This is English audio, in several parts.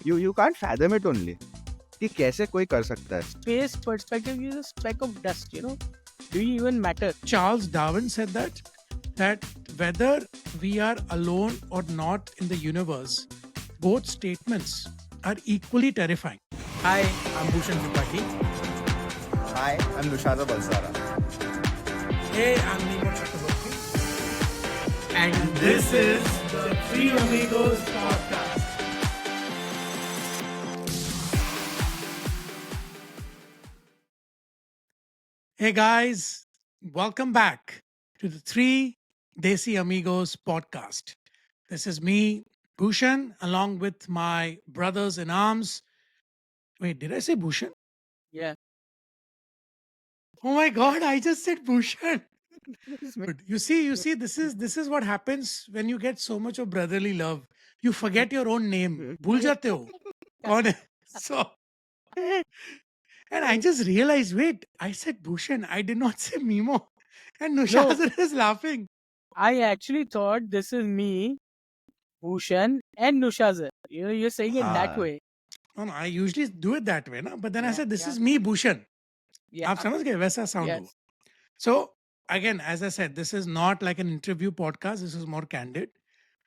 You can't fathom it only. कि कैसे कोई कर सकता है. Space perspective is a speck of dust, you know. Do you even matter? Charles Darwin said that whether we are alone or not in the universe, both statements are equally terrifying. Hi, I'm Bhushan Tripathi. Hi, I'm Nushada Balsara. Hey, I'm Nemo Chakraborty. And This is the Three Amigos podcast. Hey guys, welcome back to the Three Desi Amigos podcast. This is me, Bhushan, along with my brothers in arms. Wait, did I say Bhushan? Yeah. Oh my God, I just said Bhushan. Good. You see, this is what happens when you get so much of brotherly love. You forget your own name. भूल जाते हो कौन है? So, and I just realized, wait, I said Bhushan. I did not say Mimo. And Nushazar is laughing. I actually thought this is me, Bhushan, and Nushazar. You know, you're saying it that Ah. way. No, I usually do it that way, na? But then I Yeah, said, this yeah. is me, Bhushan. Yeah. आप समझ गए वैसा sound Yes. हुआ. So again, as I said, this is not like an interview podcast. This is more candid.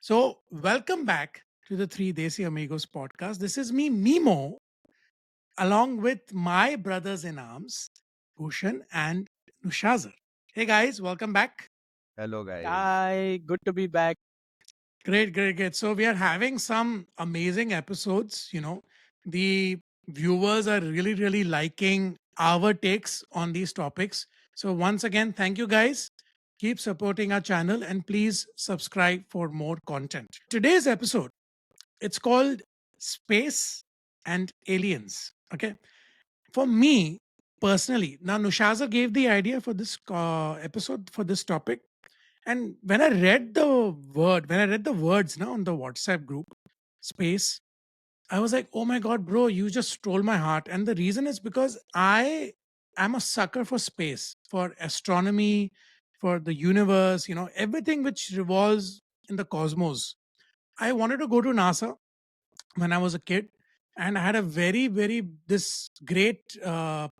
So welcome back to the Three Desi Amigos podcast. This is me, Mimo, along with my brothers in arms, Bhushan and Nushazar. Hey guys, welcome back. Hello guys. Hi, good to be back. Great. So we are having some amazing episodes. You know, the viewers are really liking our takes on these topics. So once again, thank you guys. Keep supporting our channel and please subscribe for more content. Today's episode, it's called Space and Aliens. Okay. For me personally, now Nushaza gave the idea for this episode for this topic. And when I read the words now on the WhatsApp group, space, I was like, oh my God, bro, you just stole my heart. And the reason is because I am a sucker for space, for astronomy, for the universe, you know, everything which revolves in the cosmos. I wanted to go to NASA when I was a kid, and I had a very this great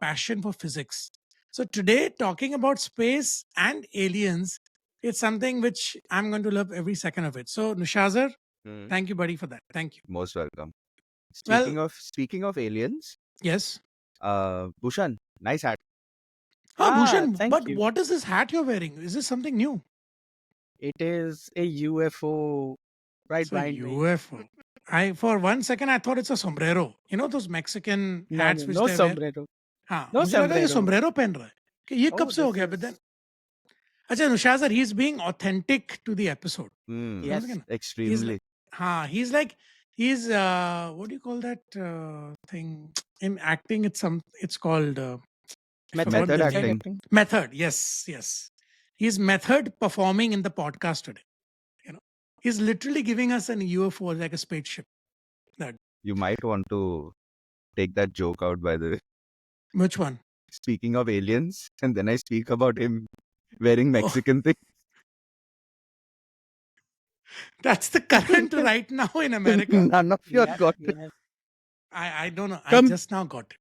passion for physics. So today, talking about space and aliens, it's something which I'm going to love every second of it. So Nushazar, Hmm. thank you, buddy, for that. Thank you. Most welcome. Well- Speaking of aliens, Yes. Bhushan, nice hat. Bhushan, thank but you. what is this hat you're wearing? Is this something new? It is a UFO right So behind me. UFO. For 1 second I thought it's a sombrero. You know those Mexican hats which no they wear? sombrero. हाँ, No मुझे लगा ये sombrero. sombrero पहन रहा है कि ये कब Oh, से हो this गया, but then is- अच्छा Nushazar, he's being authentic to the episode. Hmm. Yes. समझ गए ना? Extremely. हाँ, he's what do you call that thing in acting? It's called Method, forgot the Method name. acting. Method. Yes. He's method performing in the podcast today. You know, he's literally giving us an UFO like a spaceship. You might want to take that joke out, by the way. Which one? Speaking of aliens, and then I speak about him wearing Mexican thing. That's the current right now in America. None of you Yeah, got it. yeah. I don't know. I Come- just now got it.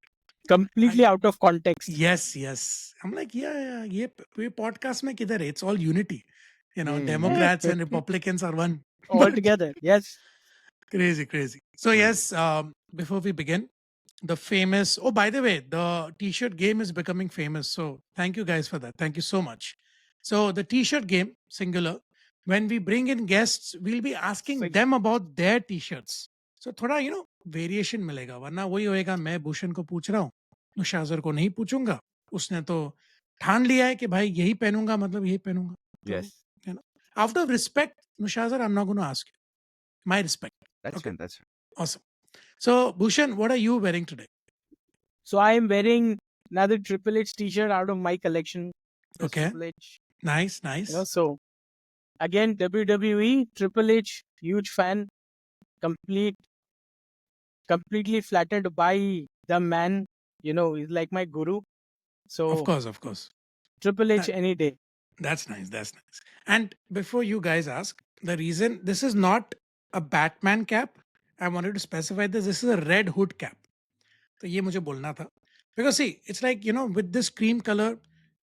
Completely out of context. Yes. I'm like, yeah. ये podcast में किधर है? It's all unity. You know, Hmm. Democrats and Republicans are one. All But together. Yes. crazy. So yes, before we begin, the famous. Oh, by the way, the T-shirt game is becoming famous. So thank you guys for that. Thank you so much. So the T-shirt game, singular. When we bring in guests, we'll be asking Sing- them about their T-shirts. So थोड़ा variation मिलेगा, वरना वही होएगा, मैं भूषण को पूछ रहा हूँ, नुशाजर को नहीं पूछूंगा, उसने तो ठान लिया है कि भाई यही पहनूंगा, मतलब यही पहनूंगा. Yes. Out of respect, Nushazar, I'm not going to ask you. My respect. That's Okay. fine. That's fine. Awesome. So, Bhushan, what are you wearing today? So I am wearing another Triple H t-shirt out of my collection. This Okay. Triple H. Nice. You know, so again, WWE, Triple H, huge fan, completely flattered by the man. You know, he's like my guru. So Of course. Triple H any day. That's nice. And before you guys ask, the reason this is not a Batman cap, I wanted to specify this. This is a red hood cap. तो ये मुझे बोलना था. Because see, it's like, with this cream color,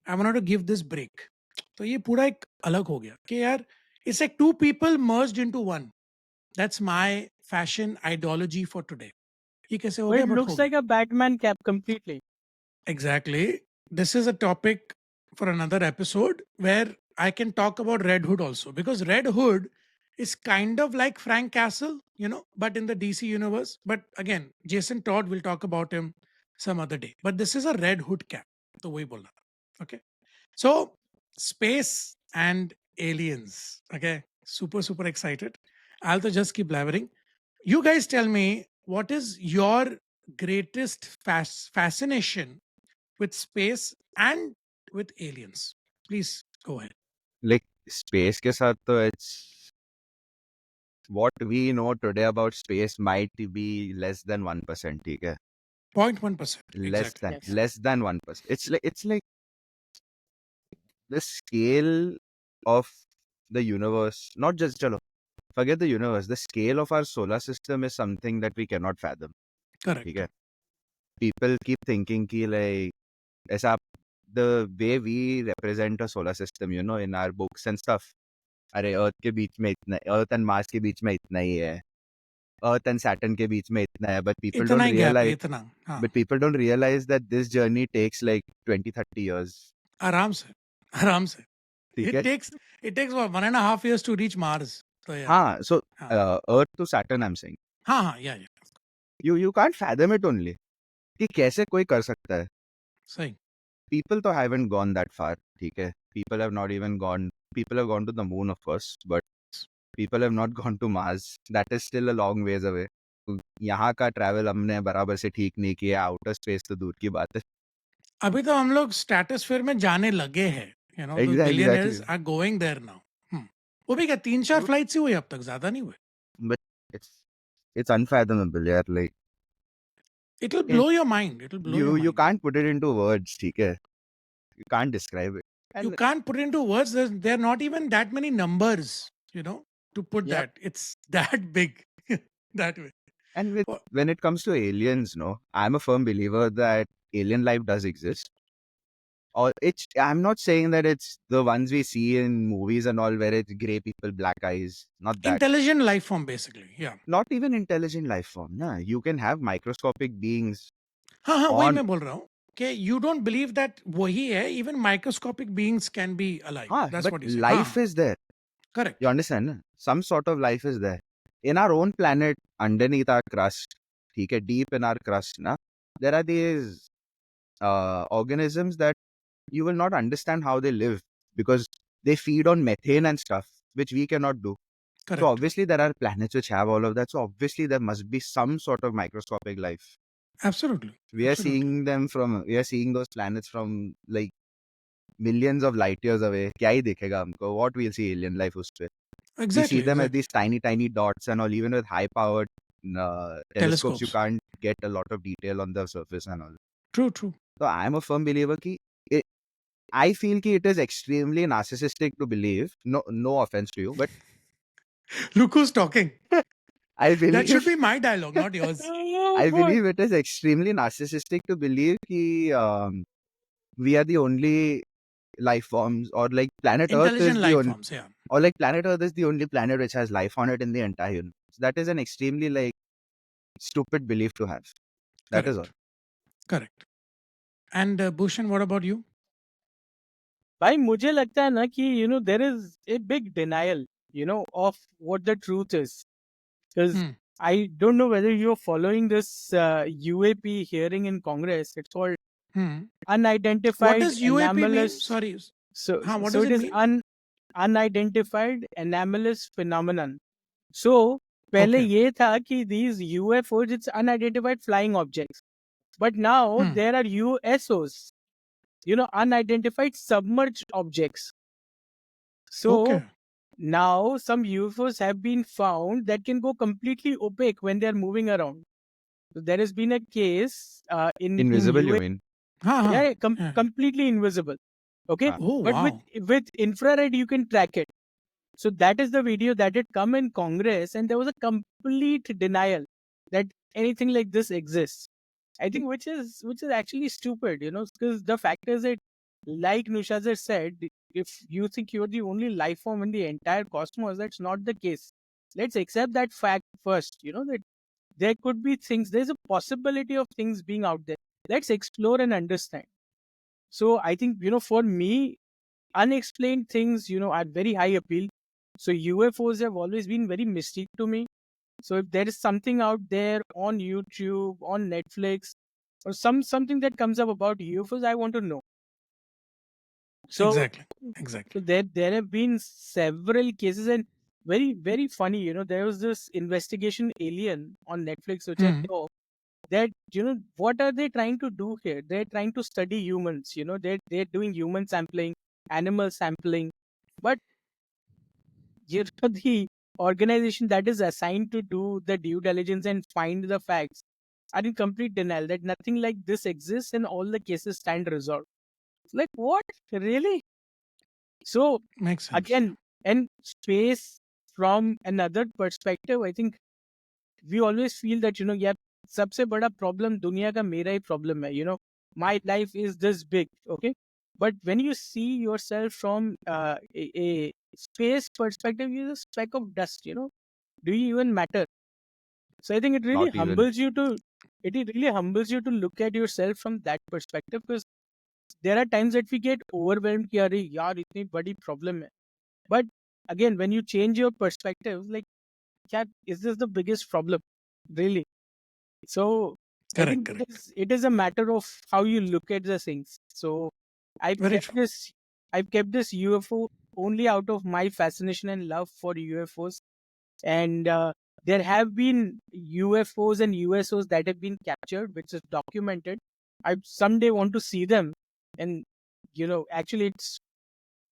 I wanted to give this break. तो ये पूरा एक अलग हो गया कि यार, it's like two people merged into one. That's my fashion ideology for today. ये कैसे हो But गया? it But हो looks गया. like a Batman cap completely. Exactly. This is a topic for another episode where I can talk about Red Hood also, because Red Hood is kind of like Frank Castle, but in the DC universe. But again, Jason Todd will talk about him some other day. But this is a Red Hood cap. तो वही बोलना था. Okay. So space and aliens. Okay. Super, super excited. I'll just keep blabbering. You guys tell me, what is your greatest fascination with space and with aliens? Please go ahead. Like space के साथ तो it's what we know today about space might be less than 1%. ठीक है? 0.1%. Less Exactly. than Yes. less than 1%. It's like the scale of the universe. Not just chalo, forget the universe. The scale of our solar system is something that we cannot fathom. Correct. ठीक है? People keep thinking कि like ऐसा the way we represent a solar system, in our books and stuff. अरे अर्थ के बीच में इतना, earth and Mars के बीच में इतना ही है, अर्थ एंड सैटर्न के बीच में इतना है, but people इतना don't ही गैप है, realize इतना. हाँ. but people don't realize that this journey takes like 20-30 years. आराम से. आराम से. ठीक It है? takes what, 1.5 years to reach Mars. So yeah. हाँ, so हाँ. Earth to Saturn I'm saying. हाँ, हाँ, yeah. You can't fathom it only. कि कैसे कोई कर सकता है? सही. People तो haven't gone that far. ठीक है? People have gone to the moon of course, but people have not gone to Mars. That is still a long ways away. यहाँ का ट्रैवल हमने बराबर से ठीक नहीं किया, आउटर स्पेस तो दूर की बात है. अभी तो हम लोग स्ट्रेटोस्फेयर में जाने लगे हैं. Those billionaires Exactly. are going there now. वो भी क्या 3-4 फ्लाइट्स ही हुई अब तक, ज्यादा नहीं हुए. But it's unfathomable, यार. Like It'll blow your mind. It'll blow your mind. you can't put it into words, ठीक है? You can't describe it. You And can't put it into words. There are not even that many numbers, to put Yep. that. It's that big. That way. and Wha- when it comes to aliens, I'm a firm believer that alien life does exist. Or I'm not saying that it's the ones we see in movies and all where it's grey people, black eyes. Not that. Intelligent life form, basically. Yeah. Not even intelligent life form. Nah, you can have microscopic beings. हाँ हाँ वही On- मैं बोल रहा हूँ कि you don't believe that वही है. Even microscopic beings can be alive. That's but what you say. life is there. Correct. You understand? Na? Some sort of life is there. In our own planet, underneath our crust, ठीक है, deep in our crust, there are these organisms that you will not understand how they live because they feed on methane and stuff, which we cannot do. Correct. So obviously there are planets which have all of that. So obviously there must be some sort of microscopic life. Absolutely. We are seeing those planets from like millions of light years away. क्या ही दिखेगा हमको? What we'll see alien life उस पे? Exactly. We see them as exactly. these tiny dots and all. Even with high-powered telescopes, you Telescopes. can't get a lot of detail on the surface and all. True. True. So I'm a firm believer I feel it is extremely narcissistic to believe. No offense to you, but Look who's talking. I believe That should be my dialogue, not yours. I believe it is extremely narcissistic to believe that we are the only life forms, or like planet Earth is Intelligent the life only, forms. Yeah. or like planet Earth is the only planet which has life on it in the entire universe. That is an extremely like stupid belief to have. That is all. Correct. And Bhushan, what about you? भाई मुझे लगता है ना कि there is a big denial of what the truth is, because I don't know whether you're following this UAP hearing in Congress. It's called unidentified What does UAP mean? anomalous. Sorry. So what so does it it is mean? unidentified anomalous phenomenon. So पहले Okay. ये था कि these UFOs, it's unidentified flying objects, but now there are USOs, unidentified submerged objects. So Okay. now some UFOs have been found that can go completely opaque when they are moving around. So there has been a case Invisible, in you UAP. mean? Yeah, Yeah. completely invisible. Okay, Ah. Oh, but wow. with infrared you can track it. So that is the video that had come in Congress, and there was a complete denial that anything like this exists. I think which is actually stupid, because the fact is that, like Nushazer said, if you think you're the only life form in the entire cosmos, that's not the case. Let's accept that fact first, that there could be things, there's a possibility of things being out there. Let's explore and understand. So I think, for me, unexplained things, are very high appeal. So UFOs have always been very mystic to me. So if there is something out there on YouTube, on Netflix, or something that comes up about UFOs, I want to know. So Exactly. so there have been several cases, and very, very funny, there was this investigation Alien on Netflix, which I Hmm. saw, that, what are they trying to do here? They're trying to study humans, they're doing human sampling, animal sampling, but the organization that is assigned to do the due diligence and find the facts are in complete denial that nothing like this exists and all the cases stand resolved. It's like, what? Really? So Makes sense. again, and space from another perspective, I think we always feel that, yeah, सबसे बड़ा problem दुनिया का मेरा ही problem है, my life is this big, okay, but when you see yourself from a space perspective, you're a speck of dust, do you even matter? So I think Not even. it really humbles you to look at yourself from that perspective, because there are times that we get overwhelmed कि अरे यार इतनी बड़ी problem है, but again, when you change your perspective, like, yeah, is this the biggest problem really? So I Correct. think Correct. it is a matter of how you look at the things. So I've Very kept true. this I've kept this UFO only out of my fascination and love for UFOs. And there have been UFOs and USOs that have been captured, which is documented. I someday want to see them. And actually, it's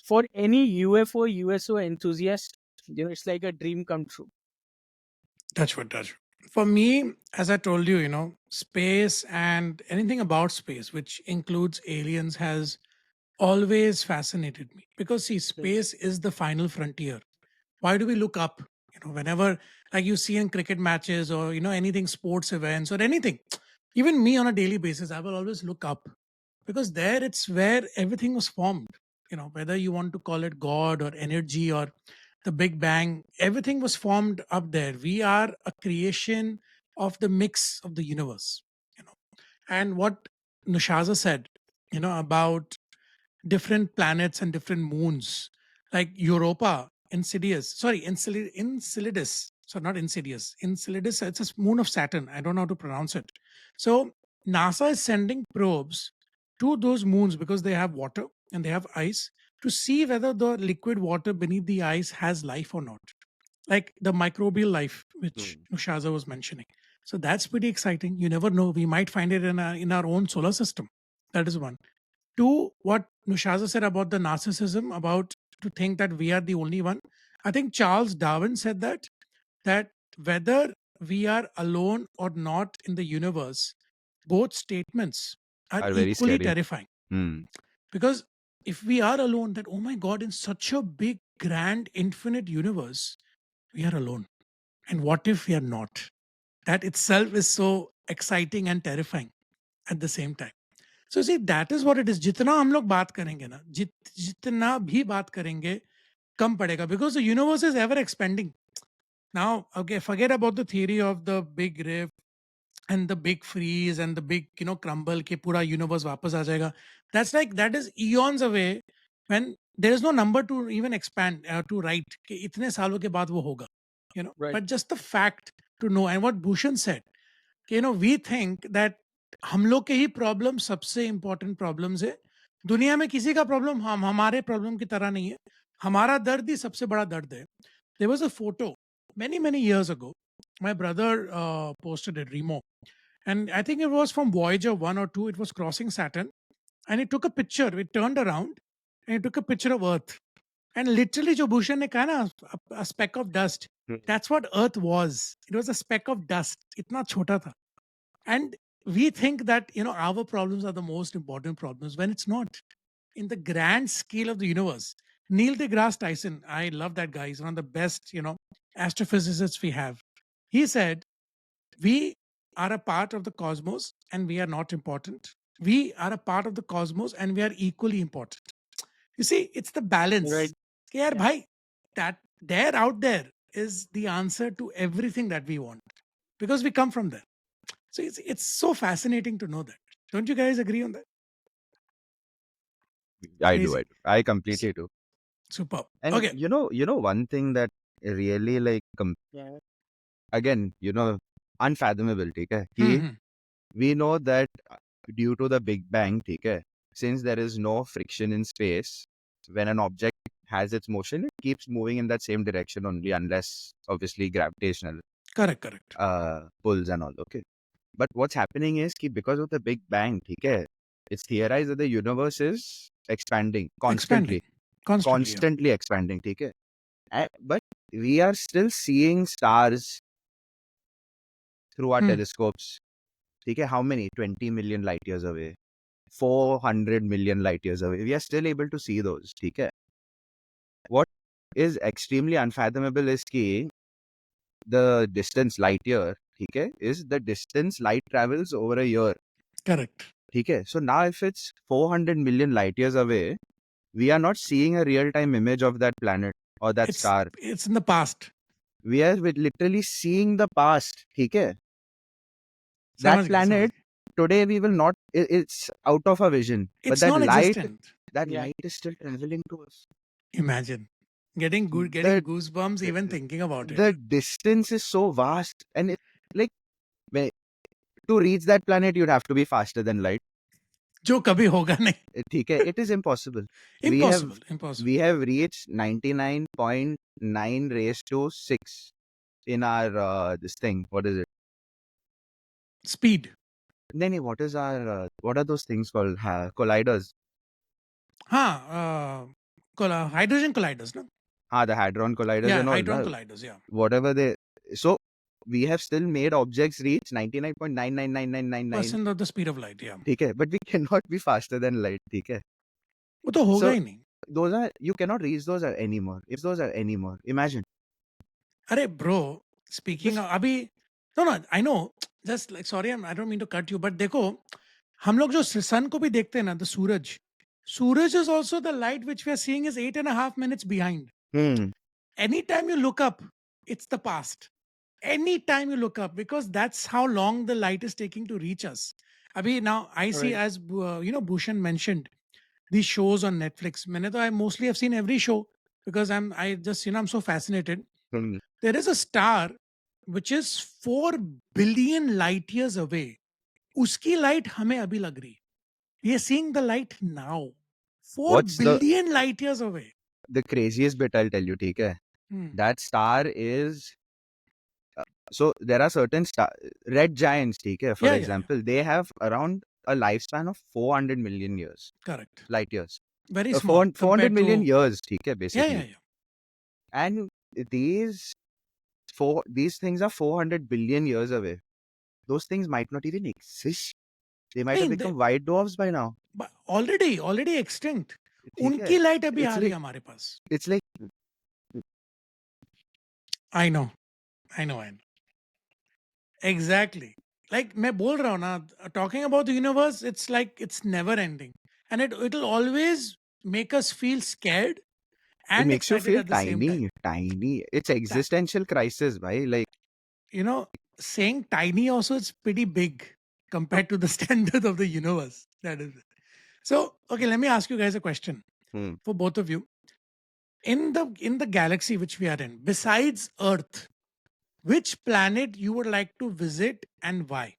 for any UFO USO enthusiast, it's like a dream come true. Touch wood. Touch wood. For me, as I told you, space and anything about space, which includes aliens, has always fascinated me because see, Hmm. space is the final frontier. Why do we look up? Whenever like you see in cricket matches or anything sports events or anything, even me on a daily basis, I will always look up because there it's where everything was formed. Whether you want to call it God or energy or the Big Bang, everything was formed up there. We are a creation of the mix of the universe. You know, and what Nushaza said, about different planets and different moons, like Europa, Insidious, sorry, Enceladus, so not Insidious, Enceladus, it's a moon of Saturn. I don't know how to pronounce it. So NASA is sending probes to those moons because they have water and they have ice to see whether the liquid water beneath the ice has life or not, like the microbial life which Hmm. Nushaza was mentioning. So that's pretty exciting. You never know, we might find it in our own solar system. That is one. Two, what Nushaza said about the narcissism, about to think that we are the only one. I think Charles Darwin said that whether we are alone or not in the universe, both statements are Are very equally scary. terrifying. Hmm. Because if we are alone, then oh my god, in such a big, grand, infinite universe, we are alone. And what if we are not? That itself is so exciting and terrifying at the same time. So see, that is what it is. जितना हम लोग बात करेंगे ना, जितना भी बात करेंगे, कम पड़ेगा, because the universe is ever expanding. Now, okay, forget about the theory of the big rift and the big freeze and the big crumble के पूरा universe वापस आ जाएगा. That is eons away, when there is no number to even expand to write कि इतने सालों के बाद वो होगा. Right. But just the fact to know, and what Bhushan said, we think that हम लोग के ही प्रॉब्लम सबसे इंपॉर्टेंट प्रॉब्लम्स है. दुनिया में किसी का प्रॉब्लम हमारे प्रॉब्लम की तरह नहीं है. हमारा दर्द ही सबसे बड़ा दर्द है. There was a photo many years ago. My brother posted it, Remo, and I think it was from Voyager 1 or 2. It was crossing Saturn, and it took a picture. It turned around and it took a picture of Earth. And literally, जो भूषण ने कहा ना, a speck of dust. Hmm. That's what Earth was. It was a speck of dust. इतना छोटा था. And we think that our problems are the most important problems when it's not. In the grand scale of the universe, Neil deGrasse Tyson, I love that guy. He's one of the best, astrophysicists we have. He said, we are a part of the cosmos and we are not important. We are a part of the cosmos and we are equally important. You see, it's the balance. Right. कि यार Yeah. भाई, that there out there is the answer to everything that we want because we come from there. So it's so fascinating to know that. Don't you guys agree on that? I do. Crazy. I completely do. Superb. And Okay. you know one thing that really like Yeah. again, unfathomable, okay? Mhm. We know that due to the Big Bang, okay, since there is no friction in space, when an object has its motion, it keeps moving in that same direction only, unless obviously gravitational Correct. pulls and all, okay? But what's happening is कि because of the Big Bang, okay, it's theorized that the universe is expanding Expanding. Constantly. Yeah. constantly expanding, okay? But we are still seeing stars through our Hmm. telescopes. Okay, how many? 20 million light years away, 400 million light years away. We are still able to see those. Okay. What is extremely unfathomable is कि the distance light year, okay, is the distance light travels over a year. Correct. Okay. So now if it's 400 million light years away, we are not seeing a real-time image of that planet or that star. It's in the past. We are literally seeing the past. Okay. That समझ गया. planet today we will not. It's out of our vision. But It's that light non-existent. Yeah. is still traveling to us. Imagine getting The goosebumps even thinking about it. the distance is so vast, and it like when, to reach that planet, you'd have to be faster than light. जो कभी होगा नहीं. ठीक है, it is impossible. Impossible. We have reached 99.9 raised to 6 in our this thing. What is it? Speed. No, what is our what are those things called? Colliders. हाँ. Hydrogen colliders, no? The hadron colliders Yeah, and all. hadron colliders. Yeah. Whatever they. So we have still made objects reach 99.99999. % of the speed of light. Yeah. ठीक है, but we cannot be faster than light. ठीक है. वो तो होगा So ही नहीं. those are you cannot reach those anymore. Imagine. अरे bro, speaking of अभी no, I know. Just like sorry, I don't mean to cut you, but देखो हम लोग जो सन को भी देखते हैं ना, the Suraj is also the light which we are seeing is 8.5 minutes behind. Anytime you look up, it's the past. Anytime you look up, because that's how long the light is taking to reach us. Abhi, now I see, Right. as Bhushan mentioned, these shows on Netflix. I mostly have seen every show because I'm so fascinated. There is a star which is 4 billion light years away. Uski light हमें अभी लग रही. We are seeing the light now. 4 What's billion light years away. The craziest bit I'll tell you, ठीक है? That star is so there are certain red giants, ठीक है? For example, they have around a lifespan of 400 million years. Correct. Light years. Very small. 400 million to... years, ठीक है, basically. Yeah. And these things are 400 billion years away. Those things might not even exist. They might have become white dwarfs by now. But already extinct. ठीक उनकी है? Light अभी It's आ रही है like- हमारे पास. It's like I know. Exactly. Like मैं बोल रहा हूँ ना, talking about the universe, it's like it's never ending, and it'll always make us feel scared it and makes you excited feel at the same time. tiny. It's existential crisis, bhai. Like Saying tiny also is pretty big compared to the standard of the universe. That is it. So, okay, let me ask you guys a question for both of you. In the galaxy which we are in, besides Earth, which planet you would like to visit and why?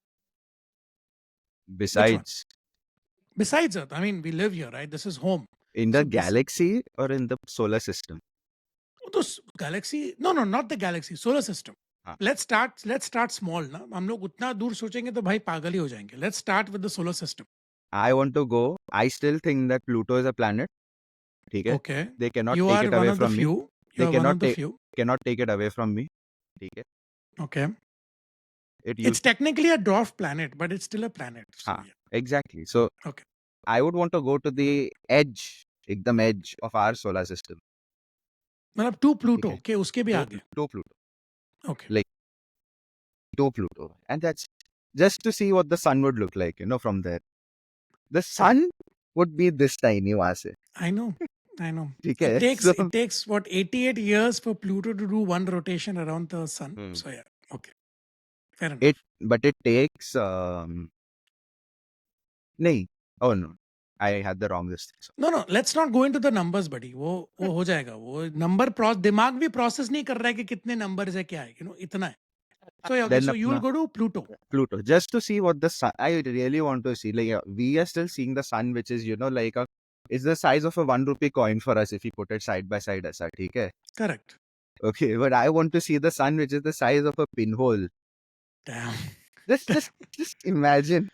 besides Besides Earth, I mean, we live here, right? This is home. in the So galaxy or in the solar system. Those galaxy? No, not the galaxy. Solar system. हाँ. Let's start small. ना हम लोग उतना दूर सोचेंगे तो भाई पागल ही हो जाएंगे. Let's start with the solar system. I want to go. I still think that Pluto is a planet. Okay. Okay. They cannot You take are it one away of the from me. few. They You are one of the few. Cannot take it away from me. Okay. Okay. It It's technically a dwarf planet, but it's still a planet. So, exactly. So Okay. I would want to go to the edge. एकदम edge of our solar system. मतलब to ठीक Pluto है के उसके भी to, आगे. to Pluto, okay. like to Pluto, and that's just to see what the sun would look like, from there. The sun would be this tiny वहां से. I know. ठीक It है takes so it takes what 88 years for Pluto to do one rotation around the sun. Hmm. So yeah, okay, fair it enough. but it takes नहीं, oh no, I had the wrong this thing. No, let's not go into the numbers, buddy. वो हो जाएगा. वो number दिमाग भी process नहीं कर रहा है कि कितने नंबर्स है क्या है. इतना है. So yeah, okay. Then So you will अपना go to Pluto. Pluto, just to see what the sun. I really want to see. Like we are still seeing the sun, which is like it's the size of a 1 rupee coin for us if we put it side by side. ऐसा ठीक है. Correct. Okay, but I want to see the sun, which is the size of a pinhole. Damn. Just imagine.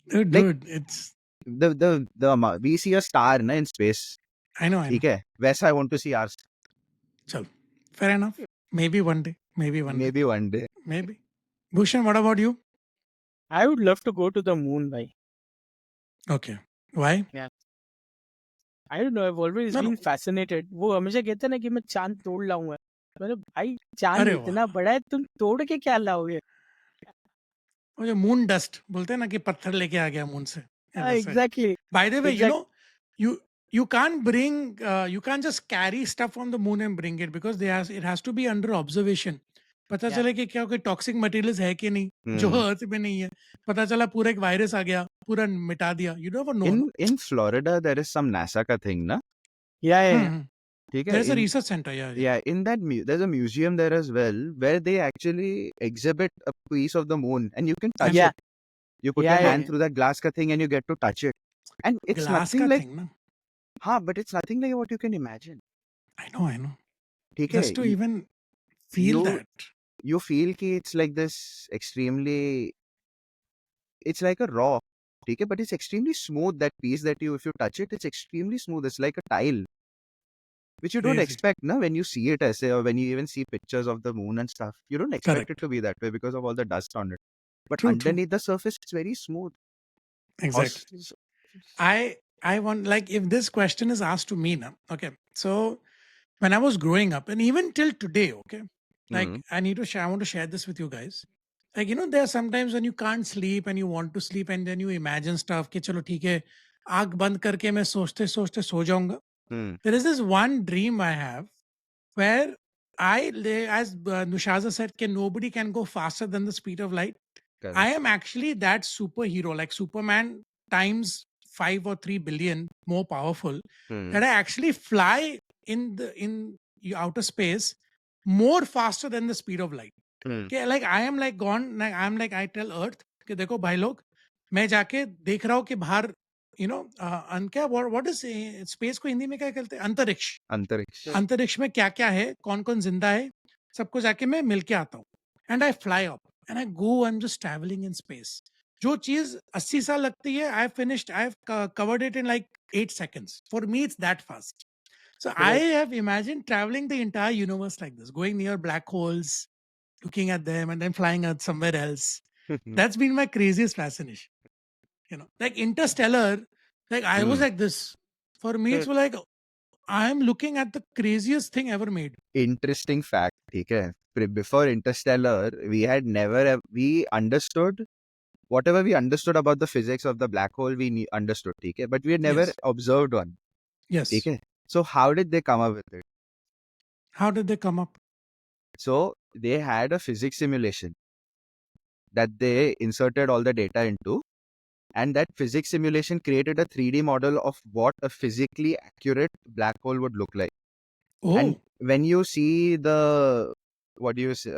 Dude, Like it's. the we see a star in space. I know. ठीक है. वैसा I want to see ours. Chalo. Fair enough. Maybe one day. Maybe one day. Maybe. Bhushan, what about you? I would love to go to the moon, bhai. Okay. Why? I don't know, I've always No, been no. fascinated. वो हमेशा कहते हैं ना कि मैं चांद तोड़ लाऊंगा. मतलब भाई चांद अरे इतना वाह. बड़ा है, तुम तोड़ के क्या लाओगे? वो जो मून डस्ट बोलते हैं ना कि पत्थर लेके आ गया मून से. Yeah, that's right. Exactly. By the way, Exact- you can't bring you can't just carry stuff on the moon and bring it because it has to be under observation. पता Yeah. चले कि क्या कोई toxic materials है कि नहीं जो अर्थ में नहीं है. पता चला पूरा एक वायरस आ गया, पूरा मिटा दिया. You never know. In Florida there is some NASA का thing ना. Yeah. ठीक है. There's a research center. Yeah. In that there's a museum there as well where they actually exhibit a piece of the moon and you can touch Yeah. it. You put Yeah, your hand yeah. through that glass ka thing and you get to touch it. And it's Glass nothing का like thing ना. but it's nothing like what you can imagine. I know. ठीक है. Just to even feel you- that. You feel कि it's like this extremely, it's like a rock. ठीक है, but it's extremely smooth. That piece that if you touch it, it's extremely smooth. It's like a tile, which you don't Crazy. expect, na, when you see it essay or when you even see pictures of the moon and stuff. You don't expect Correct. it to be that way because of all the dust on it. But True. underneath the surface, it's very smooth. Exactly. I want, like, if this question is asked to me now, okay. So when I was growing up, and even till today, okay, like I want to share this with you guys. Like, there are sometimes when you can't sleep and you want to sleep and then you imagine stuff कि चलो ठीक है, आँख बंद करके मैं सोचते सोचते सो जाऊंगा. There is this one dream I have where as Nushaza said, nobody can go faster than the speed of light. Correct. I am actually that superhero, like Superman times 5 or 3 billion more powerful, that I actually fly in outer space more faster than the speed of light. Okay, like I am like gone, like I'm like I tell Earth कि देखो भाई लोग, मैं जाके देख रहा हूँ कि बाहर क्या what is space को हिंदी में क्या कहते हैं, अंतरिक्ष. अंतरिक्ष में क्या क्या है, कौन कौन जिंदा है, सबको जाके मैं मिल के आता हूँ. And I fly up and I go, I'm just traveling in space. जो चीज 80 साल लगती है, I've covered it in like 8 seconds. For me, it's that fast. So I have imagined traveling the entire universe like this, going near black holes, looking at them, and then flying out somewhere else. That's been my craziest fascination. Like Interstellar, like I was like this. For me, it's like I'm looking at the craziest thing ever made. Interesting fact, ठीक है. Before Interstellar, we understood whatever we understood about the physics of the black hole, we understood, ठीक है, but we had never Yes. observed one. Yes. ठीक है. So how did they come up with it? How did they come up? So they had a physics simulation that they inserted all the data into, and that physics simulation created a 3D model of what a physically accurate black hole would look like. Oh, And when you see the, what do you say,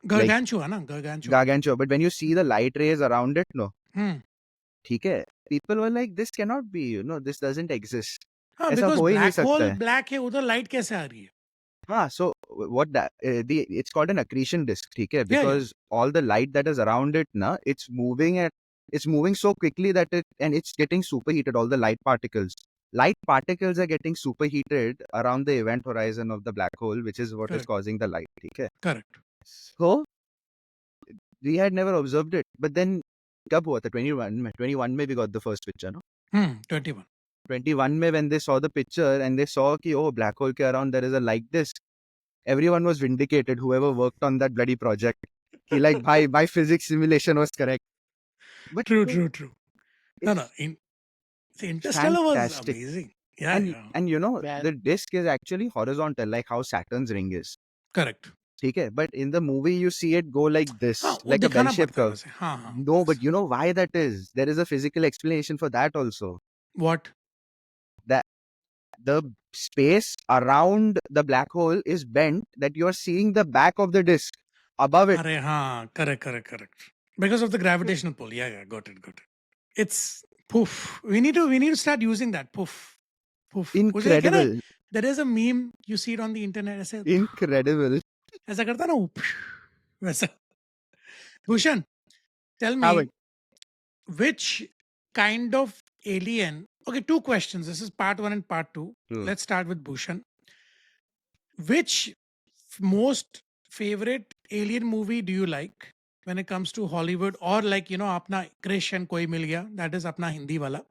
gargantua, na? Gargantua. gargantua, but when you see the light rays around it, no, Hmm. ठीक है, people were like, this cannot be, this doesn't exist. हाँ, ऐसा because हो ही नहीं black hole सकता है. black है, उधर light कैसे आ रही है? So what that it's called an accretion disk, ठीक है, Yeah, because all the light that is around it, na, it's moving so quickly that it's getting superheated. All the light particles are getting superheated around the event horizon of the black hole, which is what is Correct. causing the light, ठीक है. Correct. So we had never observed it, but then कब हुआ था? 21 में we got the first picture, no? 21. 21 में when they saw the picture and they saw कि oh black hole के around there is a like this, everyone was vindicated, whoever worked on that bloody project. He like my physics simulation was correct. But True. No, it's Interstellar was fantastic. amazing. Yeah. And you know Man. the disk is actually horizontal like how Saturn's ring is. Correct. Okay, but in the movie you see it go like this, हाँ, वो like a दिखाना bell-shaped पड़ता है curve. वैसे. हाँ. No, but you know why that is? There is a physical explanation for that also. What? That the space around the black hole is bent that you are seeing the back of the disk above it. अरे हाँ, correct. Because of the gravitational pull. Yeah, got it. It's poof. We need to start using that. Poof. उसे क्या ना, Incredible. there is a meme, you see it on the internet, ऐसे Incredible. ऐसा करता ना वो, वैसा. Bhushan, tell हाँ me, भाई. which kind of alien? Okay, two questions. This is part one and part two. Let's start with Bhushan. Which most favorite alien movie do you like when it comes to Hollywood, or like, you know, apna Krish and koi mil gaya, that is apna Hindi wala?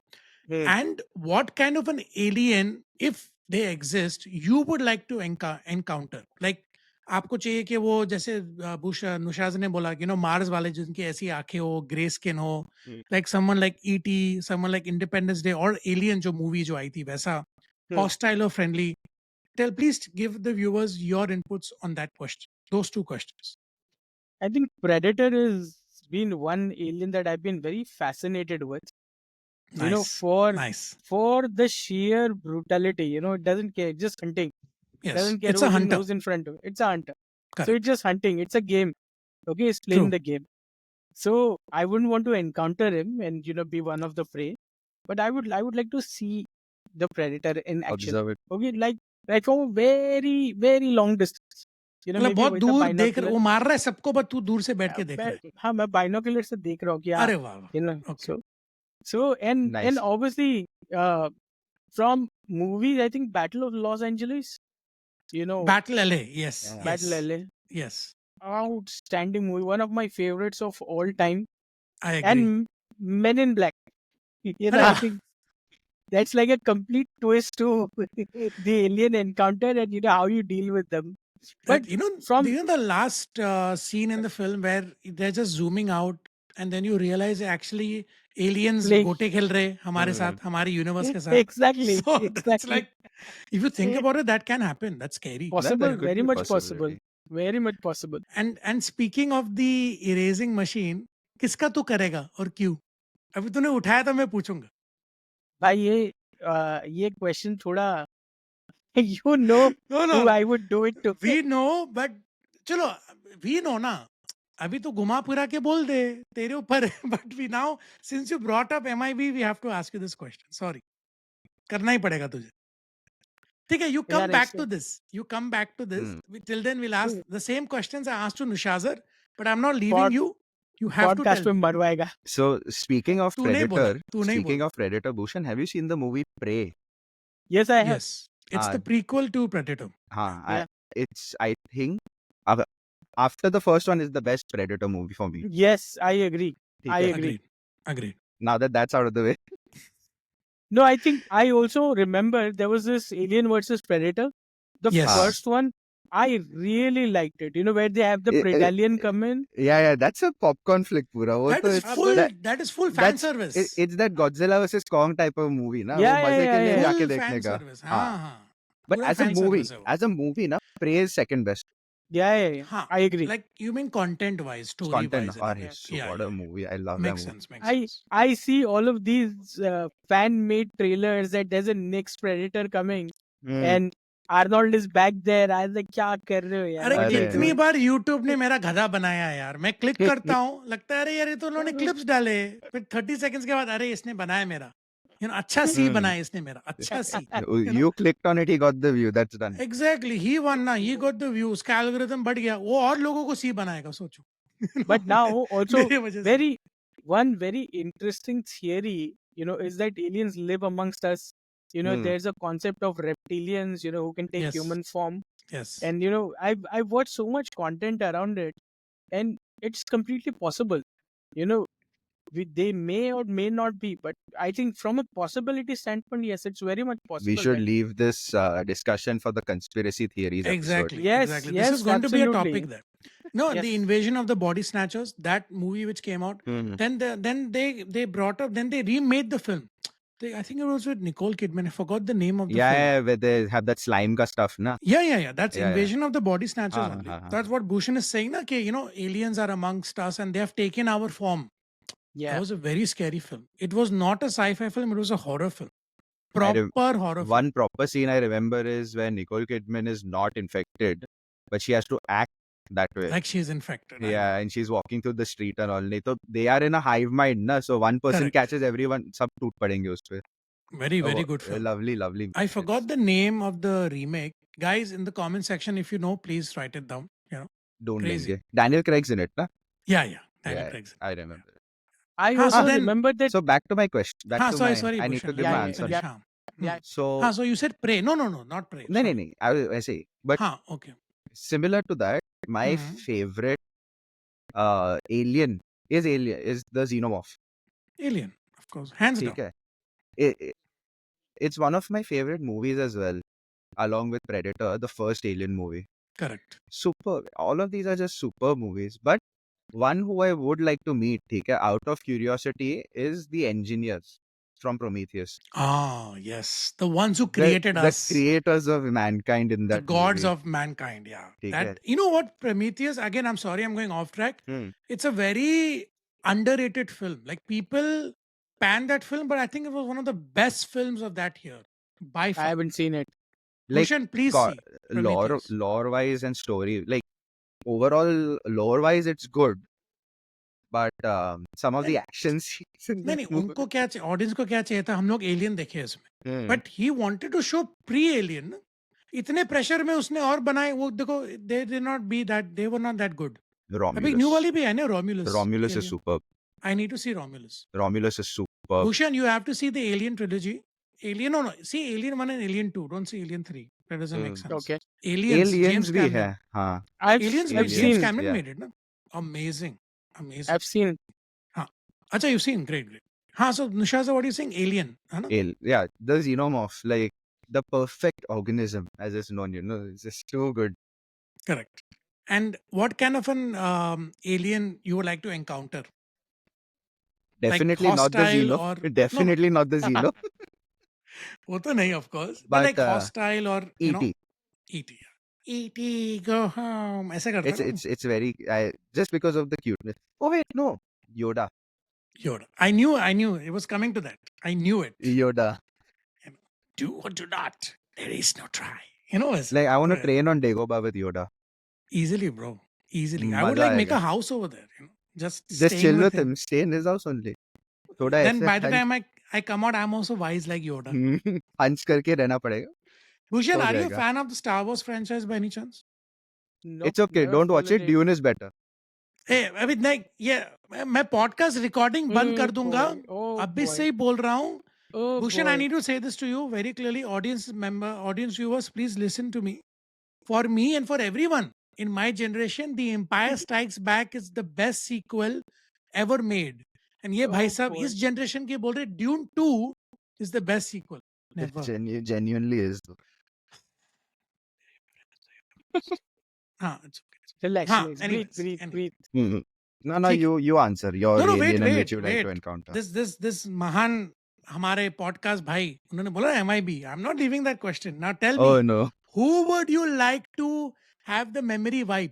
And what kind of an alien, if they exist, you would like to encounter? Like आपको चाहिए कि वो जैसे नुशाज ने बोला, you know, Mars वाले जिनकी ऐसी आंखें हो, ग्रे स्किन हो, like someone like E.T., someone like Independence Day, or Alien जो मूवी जो आई थी वैसा, hostile or friendly. Please give the viewers your inputs on that question. Those two questions. I think Predator has been one alien that I've been very fascinated with. Nice. You know, Nice. for the sheer brutality, you know, it doesn't care, just hunting. Yes. Doesn't care It's a who's in, hunter. who's in front of it. It's a hunter. Correct. So it's just hunting. It's a game. Okay, it's playing True. the game. So I wouldn't want to encounter him and, you know, be one of the prey. But I would like to see the Predator in action. Observe it. Okay, like from a very, very long distance. You know, मतलब maybe बहुत with a दूर देख रहे, binocular. वो मार रहा है सबको, बट तू दूर से बैठ के देख रहा है. हाँ, मैं बाइनोकुलर से देख रहा हूँ कि अरे वाह. you know, Okay. so and Nice. obviously from movies, I think Battle of Los Angeles, you know, Battle LA. Yes. Yeah. Battle LA, Yes. outstanding movie, one of my favorites of all time. I agree. And Men in Black, you know, Arre I वाह. think that's like a complete twist to the alien encounter and, you know, how you deal with them. But You know, from the last scene in the film where they're just zooming out, and then you realize actually aliens Playing. गोटे खेल रहे हमारे साथ, हमारे universe के साथ. exactly, So that's exactly. like, if you think about it, that can happen. That's scary. Possible, That could very be much possible, possible. really. Very much possible. And speaking of the erasing machine, किसका तू करेगा और क्यों? अभी तूने उठाया था, मैं पूछूंगा. भाई ये क्वेश्चन थोड़ा you know No, who I would do it to. we know, but चलो, we know ना. अभी तो घुमा फिरा के बोल दे, तेरे ऊपर है. But we now, since you brought up MIB, we have to ask you this question. Sorry, करना ही पड़ेगा तुझे. ठीक है, you come यार back ऐसे to this. You come back to this. Till then, we'll ask the same questions I asked to Nushazar, but I'm not leaving you. You have to podcast tell पे me. मरवाएगा. So speaking of तू नहीं बोला, Predator, तू नहीं speaking बोला. of Predator, Bhushan, have you seen the movie Prey? Yes, I have. Yes, it's the prequel to Predator. Yeah. I think af- after the first one is the best Predator movie for me. Yes, I agree. I Okay. agree. Agreed. Now that that's out of the way. No, I think I also remember there was this Alien versus Predator. The Yes. first one, I really liked it. You know, where they have the Predalien come in. Yeah, that's a popcorn flick, pura. वो That तो is it's- full. that- That is full fan that's- service. it's that Godzilla versus Kong type of movie, ना? Yeah, वो मजे के लिए yeah. जाके Full देखने fan का. service. हाँ. हाँ. But पूरा as a fan movie, service है वो. na, Prey is second best. Yeah. हाँ. I agree. Like, you mean content wise, story Content. wise. Are so what a movie. I love Makes that movie. sense. Makes sense. I see all of these fan-made trailers that there's a next Predator coming and Arnold is back there. I was like, क्या कर रहे हो यार? अरे What are you कितनी doing? बार YouTube ने मेरा गधा बनाया है यार. मैं क्लिक करता हूँ, लगता है अरे यार ये तो उन्होंने क्लिप्स डाले. फिर 30 seconds के बाद अरे इसने बनाया मेरा. You know, अच्छा सी बनाया इसने मेरा. अच्छा सी. You clicked on it, he got the view. That's done. Exactly. He won ना. He got the view. उसका algorithm बढ़ गया. वो और लोगों को सी बनाएगा, सोचो. But now also मेरे वजह से. one very interesting theory, you know, is that aliens live amongst us. You know, there's a concept of reptilians, you know, who can take Yes. human form. Yes. And you know, I've watched so much content around it, and it's completely possible. You know, they may or may not be, but I think from a possibility standpoint, yes, it's very much We possible. should Right? leave this discussion for the conspiracy theories episode. Exactly. Yes, Exactly. This is yes, going to be a absolutely. topic there. No, the Yes. invasion of the body snatchers, that movie which came out, Mhm. then they brought up, then they remade the film. I think it was with Nicole Kidman. I forgot the name of the film. Yeah, where they have that slime ka stuff, na? Yeah. That's Yeah, yeah. invasion of the body snatchers Ha, only. ha, ha, That's what Bhushan is saying, na, कि, aliens are amongst us and they have taken our form. Yeah. That was a very scary film. It was not a sci-fi film, it was a horror film. I rem- Proper horror film. One proper scene I remember is when Nicole Kidman is not infected, but she has to act that way. Like she's infected. I know. Yeah, and she's walking through the street and all. नहीं तो they are in a hive mind, na? So one person Correct. catches everyone, सब टूट पड़ेंगे उस पे. Very, very Oh, good film. lovely, lovely. I forgot the name of the remake. Guys, in the comment section, if you know, please write it down. Don't Crazy. लेंगे. Daniel Craig's in it, na? Yeah. Daniel Yeah, Craig's. I remember. I so also then- remember that. So back to my question. Back to Sorry, I need Bhushan, to give let my me answer. finish. Yeah. Hmm. Yeah. So So you said pray. No, not pray. नहीं नहीं नहीं. I will say, but Okay. similar to that, my Mhm. favorite alien is the xenomorph. Alien, of course. Hands ठीक down. है. It's one of my favorite movies as well, along with Predator, the first Alien movie. Correct. Super. All of these are just super movies. But one who I would like to meet, ठीक है, out of curiosity, is the engineers from Prometheus. Ah, yes. The ones who The- created us. The creators of mankind in The that gods movie. of mankind. Yeah. ठीक That है. you know what? Prometheus, again, I'm sorry, I'm going off track. Hmm. It's a very underrated film. Like people pan that film, but I think it was one of the best films of that year. By I far. haven't seen it. Like, Bhushan, please co- see. Prometheus. lore wise and story, like overall lore wise, it's good. But some of the action scenes in नहीं that नहीं movie. उनको क्या audience को क्या चाहिए था हम लोग एलियन देखे इसमें Hmm. But he wanted to show pre Alien इतने प्रेशर में उसने और बनाए वो देखो they did not be that they were not that good अभी न्यू वाली भी है ना Romulus Romulus is superb. I need to see Romulus Romulus is superb. Bhushan you have to see the Alien trilogy Alien no see Alien 1 and Alien 2 don't see Alien 3 that doesn't make sense Okay. Aliens Aliens James भी है. Cameron हाँ. Aliens I've James seen. Cameron yeah. Made it ना amazing I've seen. अच्छा you seen great हाँ सो निशाज़ what you saying alien है ना Yeah, the xenomorph, like the perfect organism as it's known, it's just too good. Correct. And what kind of an alien you would like to encounter? Definitely not the hostile xeno. or- Definitely not the xeno. वो तो नहीं, of course. But But, like hostile or E.T. E.T. E.T. go home. ऐसे करता है ना? It's very just because of the cuteness. Oh wait, no, Yoda. Yoda. I knew. It was coming to that. I knew it. Yoda. Do or do not. There is no try. It's Like I want to Right. train on Dagobah with Yoda. easily, bro. Easily. I would मजा like make आएगा. a house over there. Just Just staying chill with him. him. Stay in his house only. थोड़ा Then ऐसे by the hunch- time I come out, I'm also wise like Yoda. hunch करके रहना पड़ेगा. Bhushan, हो are you a जाएगा. fan of the Star Wars franchise by any chance? Nope, It's okay. never Don't watch followed it. Dune is better. Hey, अभी नहीं ये मैं podcast recording बंद कर दूंगा अभी से ही बोल रहा हूँ Oh, Bhushan, I boy. need to say this to you very clearly. Audience viewers, please listen to me. For me and for everyone in my generation, The Empire Strikes Back is the best sequel ever made. And ये भाई Oh, साहब boy. इस generation के बोल रहे Dune 2 is the best sequel. Never. Genuinely is. हाँ, it's okay. Relax, हाँ, relax. anyways, Breathe, anyways. breathe. No, ठीक. you answer your No, alien wait, in which you like to wait. encounter. This महान हमारे podcast भाई उन्होंने बोला MIB. I'm not leaving that question. Now tell me, Oh no. who would you like to have the memory wipe?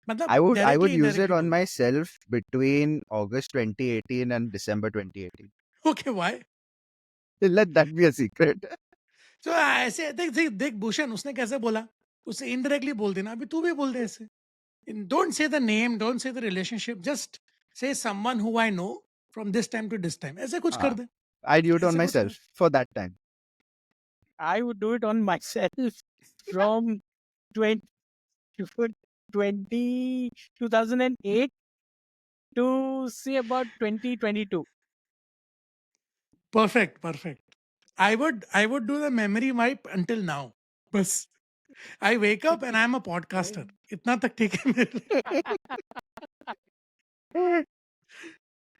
मतलब I would directly, use it indirectly on do. myself between August 2018 and December 2018. Okay, why? Let that be a secret. So ऐसे देख भूषण उसने कैसे बोला उसे indirectly बोल देना अभी तू भी बोल दे ऐसे don't say the name don't say the relationship just say someone who I know from this time to this time ऐसे कुछ कर दे I'd do it on ऐसे कुछ myself for that time. I would do it on myself from 20, 2008 to say about 2022. perfect I would do the memory wipe until now बस I wake up and I'm a podcaster इतना तक ठीक है मेरे लिए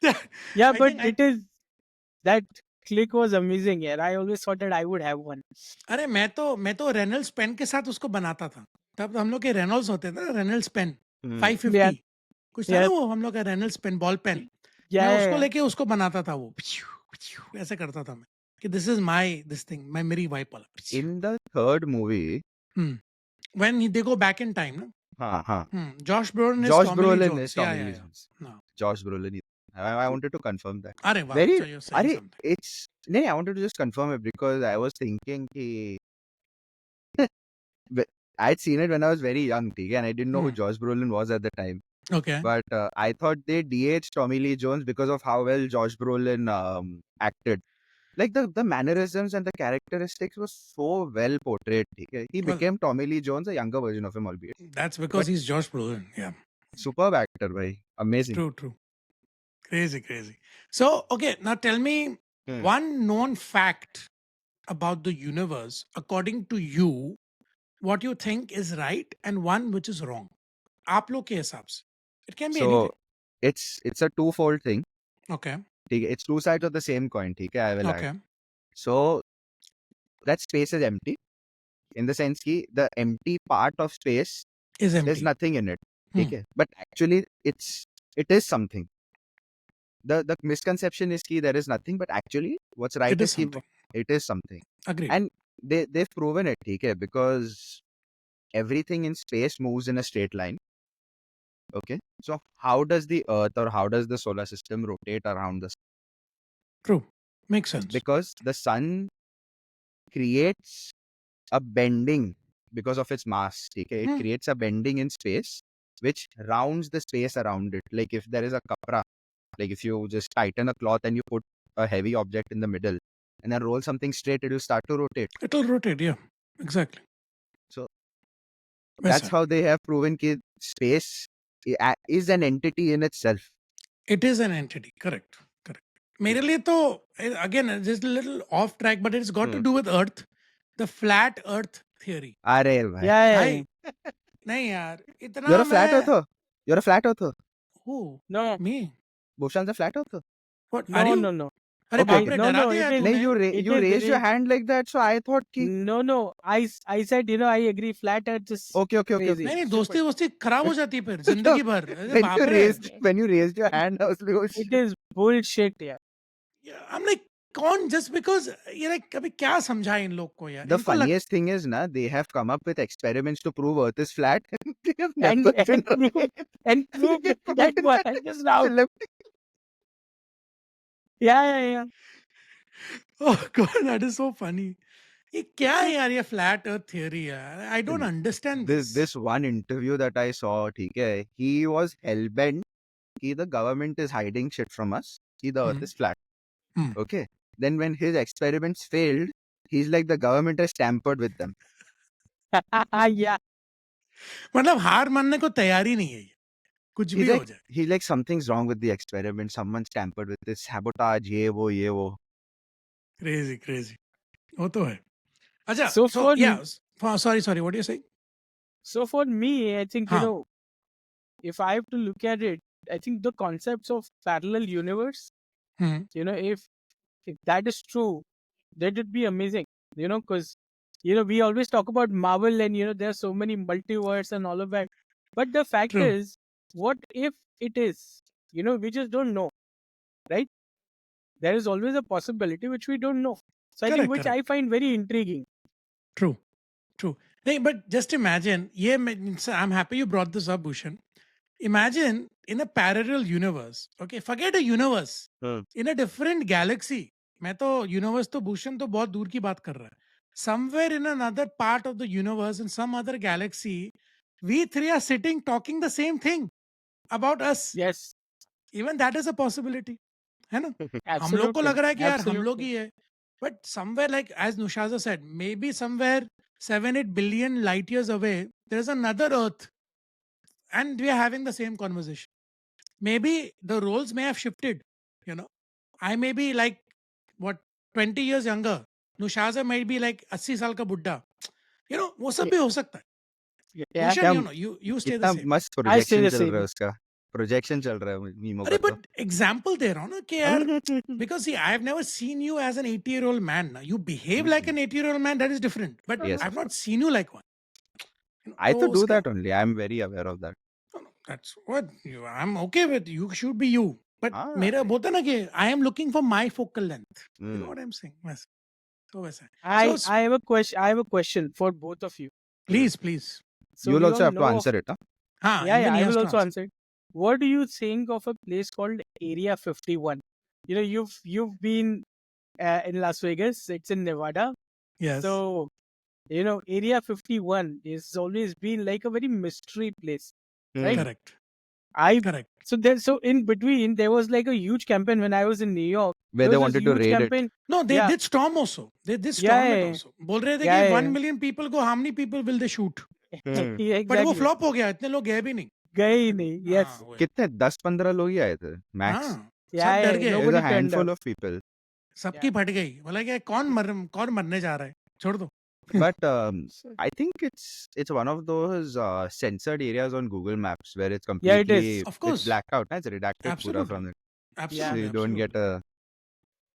Yeah, I but think I it is that click was amazing. Yeah, I always thought that I would have one. अरे मैं तो रेनॉल्ड्स पेन के साथ उसको बनाता था। तब हम लोग के रेनॉल्ड्स होते थे ना, रेनॉल्ड्स पेन Hmm. Yeah, 550 कुछ था ना, yeah, वो हम लोग का रेनॉल्ड्स पेन बॉल पेन। मैं yeah, उसको yeah. लेके उसको बनाता था, वो ऐसे करता था मैं कि this is my this thing, मैं मेरी वाइप वाला। In the third movie, when they go back in time ना। हाँ, Josh Brolin is Josh Tommy Lee Brolin is Jones, या Tommy Lee या Jones. ना। Josh Brolin. I wanted to confirm that. अरे वाह, Very, so you're saying अरे, something. it's, no, I wanted to just confirm it because I was thinking कि I'd seen it when I was very young, ठीक है, and I didn't know who Josh Brolin was at the time. Okay. But I thought they de-aged Tommy Lee Jones because of how well Josh Brolin acted. Like the mannerisms and the characteristics was so well portrayed. ठीक है? He Well, became Tommy Lee Jones, a younger version of him, albeit. that's But because he's Josh Brolin. Yeah. superb actor, bhai. Amazing. True. Crazy. So, okay, now tell me one known fact about the universe, according to you, what you think is right and one which is wrong. आप लोग के हिसाब से. It can be anything. So it's a twofold thing. Okay. ठीक है? It's two sides of the same coin. ठीक है? I will Okay. add. So that space is empty in the sense कि the empty part of space, Is there's empty. nothing in it. ठीक है? But actually it is something. The misconception is कि there is nothing, but actually what's right It is is कि something. it is something. Agreed. And they've proven it, ठीक है? Because everything in space moves in a straight line. Okay, so how does the Earth or how does the solar system rotate around the sun? True. Makes sense. Because the sun creates a bending because of its mass. Okay? It creates a bending in space which rounds the space around it. Like if there is a kapra, like if you just tighten a cloth and you put a heavy object in the middle and then roll something straight, it will start to rotate. It will rotate, yeah. Exactly. So Yes, that's sir. how they have proven that space is an entity in itself. It is an entity. Correct. मेरे लिए तो again just a little off track, but it's got to do with Earth, the flat Earth theory. अरे भाई, Yeah. भाई नहीं यार, इतना you're a flat मैं earther. You're a flat earther. who No, me Bhushan's a flat earther. what are no, you? no. अरे Okay, बाप okay. रे, No, डरा no, दिया it यार is. तूने. You it raised your is. hand like that, so I thought कि No. I said, I agree. Flat Earth is okay. crazy. नहीं Stupid. दोस्ती वोस्ती खराब हो जाती है फिर जिंदगी भर. अरे बाप रे. when you raised your hand, I was like, oh, It shit. is bullshit, yeah. I'm like कौन, just because ये like कभी क्या समझा इन लोग को यार. The इनको लग- funniest thing is, na, they have come up with experiments to prove Earth is flat. They have And never been prove right. that one just now. Yeah. Oh God, that is so funny. ये क्या है यार ये flat earth theory यार. I don't understand this. This one interview that I saw, ठीक है, he was hell-bent कि the government is hiding shit from us, कि the Earth is flat. Okay. Then when his experiments failed, he's like the government has tampered with them. Yeah. मतलब हार मानने को तैयारी नहीं है ये. कुछ भी हो जाए. He's like something's wrong with the experiment. Someone's tampered with this sabotage, ये वो. Crazy. वो तो है. अच्छा. So for yeah. Sorry. What are you saying? So for me, I think, हाँ. if I have to look at it, I think the concepts of parallel universe, if that is true, that would be amazing, because, we always talk about Marvel and, there are so many multiverse and all of that. But the fact True. is, what if it is? We just don't know, right? There is always a possibility which we don't know. So I think which I find very intriguing. True. Hey, but just imagine, I'm happy you brought this up, Bhushan. Imagine in a parallel universe, okay, forget a universe, in a different galaxy. मैं तो universe तो Bhushan तो बहुत दूर की बात कर रहा है. Somewhere in another part of the universe, in some other galaxy, we three are sitting talking the same thing about us. Yes. Even that is a possibility. है ना? हम लोग को Absolutely. लग रहा है कि यार हम Absolutely. लोग ही है. But somewhere, like as Nushaza said, maybe somewhere 7-8 billion light years away, there's another Earth, and we are having the same conversation. Maybe the roles may have shifted. I may be like 20 years younger. Nushaza might be like 80 साल का बुड्ढा. वो सब भी हो सकता है. Yeah. Bhushan, you stay the कितना same. मस्त I say projection the चल रहा same. है उसका. प्रोजेक्शन चल रहा है मीमो अरे का तो बट एग्जाम्पल दे रहा हूँ ना कि यार because see I have never seen you as an 80-year-old man. Now you behave like an 80-year-old man, that is different, but yes, I've of not course. seen you like one. I तो to do उसका that only. I'm very aware of that. no, that's what you, I'm okay with. You should be you. But हाँ, मेरा होता ना कि I am looking for my focal length. You know hmm, what I'm saying? बस तो वैसा है. So I have a question. I have a question for both of you. please, please. So you will we also all have to know of answer it. Huh? हाँ, yeah, even he I has will to also answer. answer it. What do you think of a place called Area 51? You know, you've been in Las Vegas. It's in Nevada. Yes. So you know, Area 51 is always been like a very mystery place, right? Correct. I Correct. so in between there was like a huge campaign when I was in New York. Where There they was this wanted to huge raid it. campaign. No, they Yeah, did storm also. They did yeah, storm it yeah, also. बोल रहे थे कि yeah, 1 yeah. million people को how many people will they shoot? Hmm, Yeah, But वो exactly. flop हो गया. इतने लोग गए भी नहीं. गए ही नहीं. हाँ, Yes. वो है. कितने 10-15 लोग ही आए थे max. हाँ, Yeah, सब डर yeah. गए. It was a Nobody turned up. handful of people. सबकी Yeah. फट गई. बोला कि कौन मरने जा रहा है? छोड़ दो. But So- I think it's one of those censored areas on Google Maps where it's Yeah, it completely is. Of it's course. blacked out. It's redacted pura Absolutely. from it, so Absolutely. you don't get Absolutely.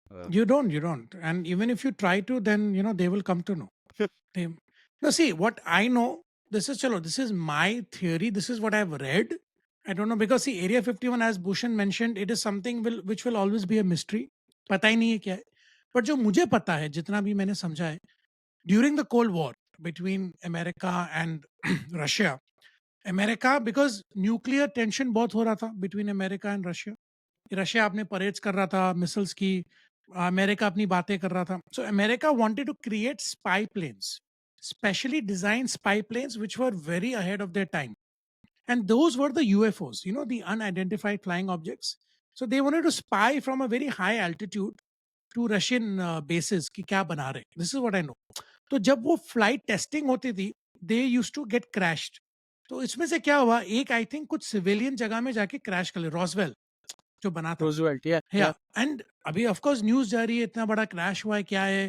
a. You don't. And even if you try to, then they will come to know. They, now see what I know. This is chalo. This is my theory. This is what I've read. I don't know because see Area 51 as Bhushan mentioned, it is something which will always be a mystery. पता ही नहीं है क्या है. But जो मुझे पता है, जितना भी मैंने समझा है, during the Cold War between America and Russia, America because nuclear tension बहुत हो रहा था between America and Russia. Russia अपने परेड्स कर रहा था मिसाइल्स की अमेरिका अपनी बातें कर रहा था so America wanted to create spy planes specially design spy planes which were very ahead of their time and those were the UFOs the unidentified flying objects so they wanted to spy from a very high altitude to Russian bases कि क्या बना रहे this is what I know तो जब वो flight testing होती थी they use to get crashed तो इसमें से क्या हुआ एक आई थिंक कुछ सिविलियन जगह में जाके क्रैश कर ले रॉसवेल जो बना था Roosevelt. Yeah, या yeah. एंड अभी ऑफ कोर्स न्यूज़ जा रही है इतना बड़ा क्रैश हुआ है क्या है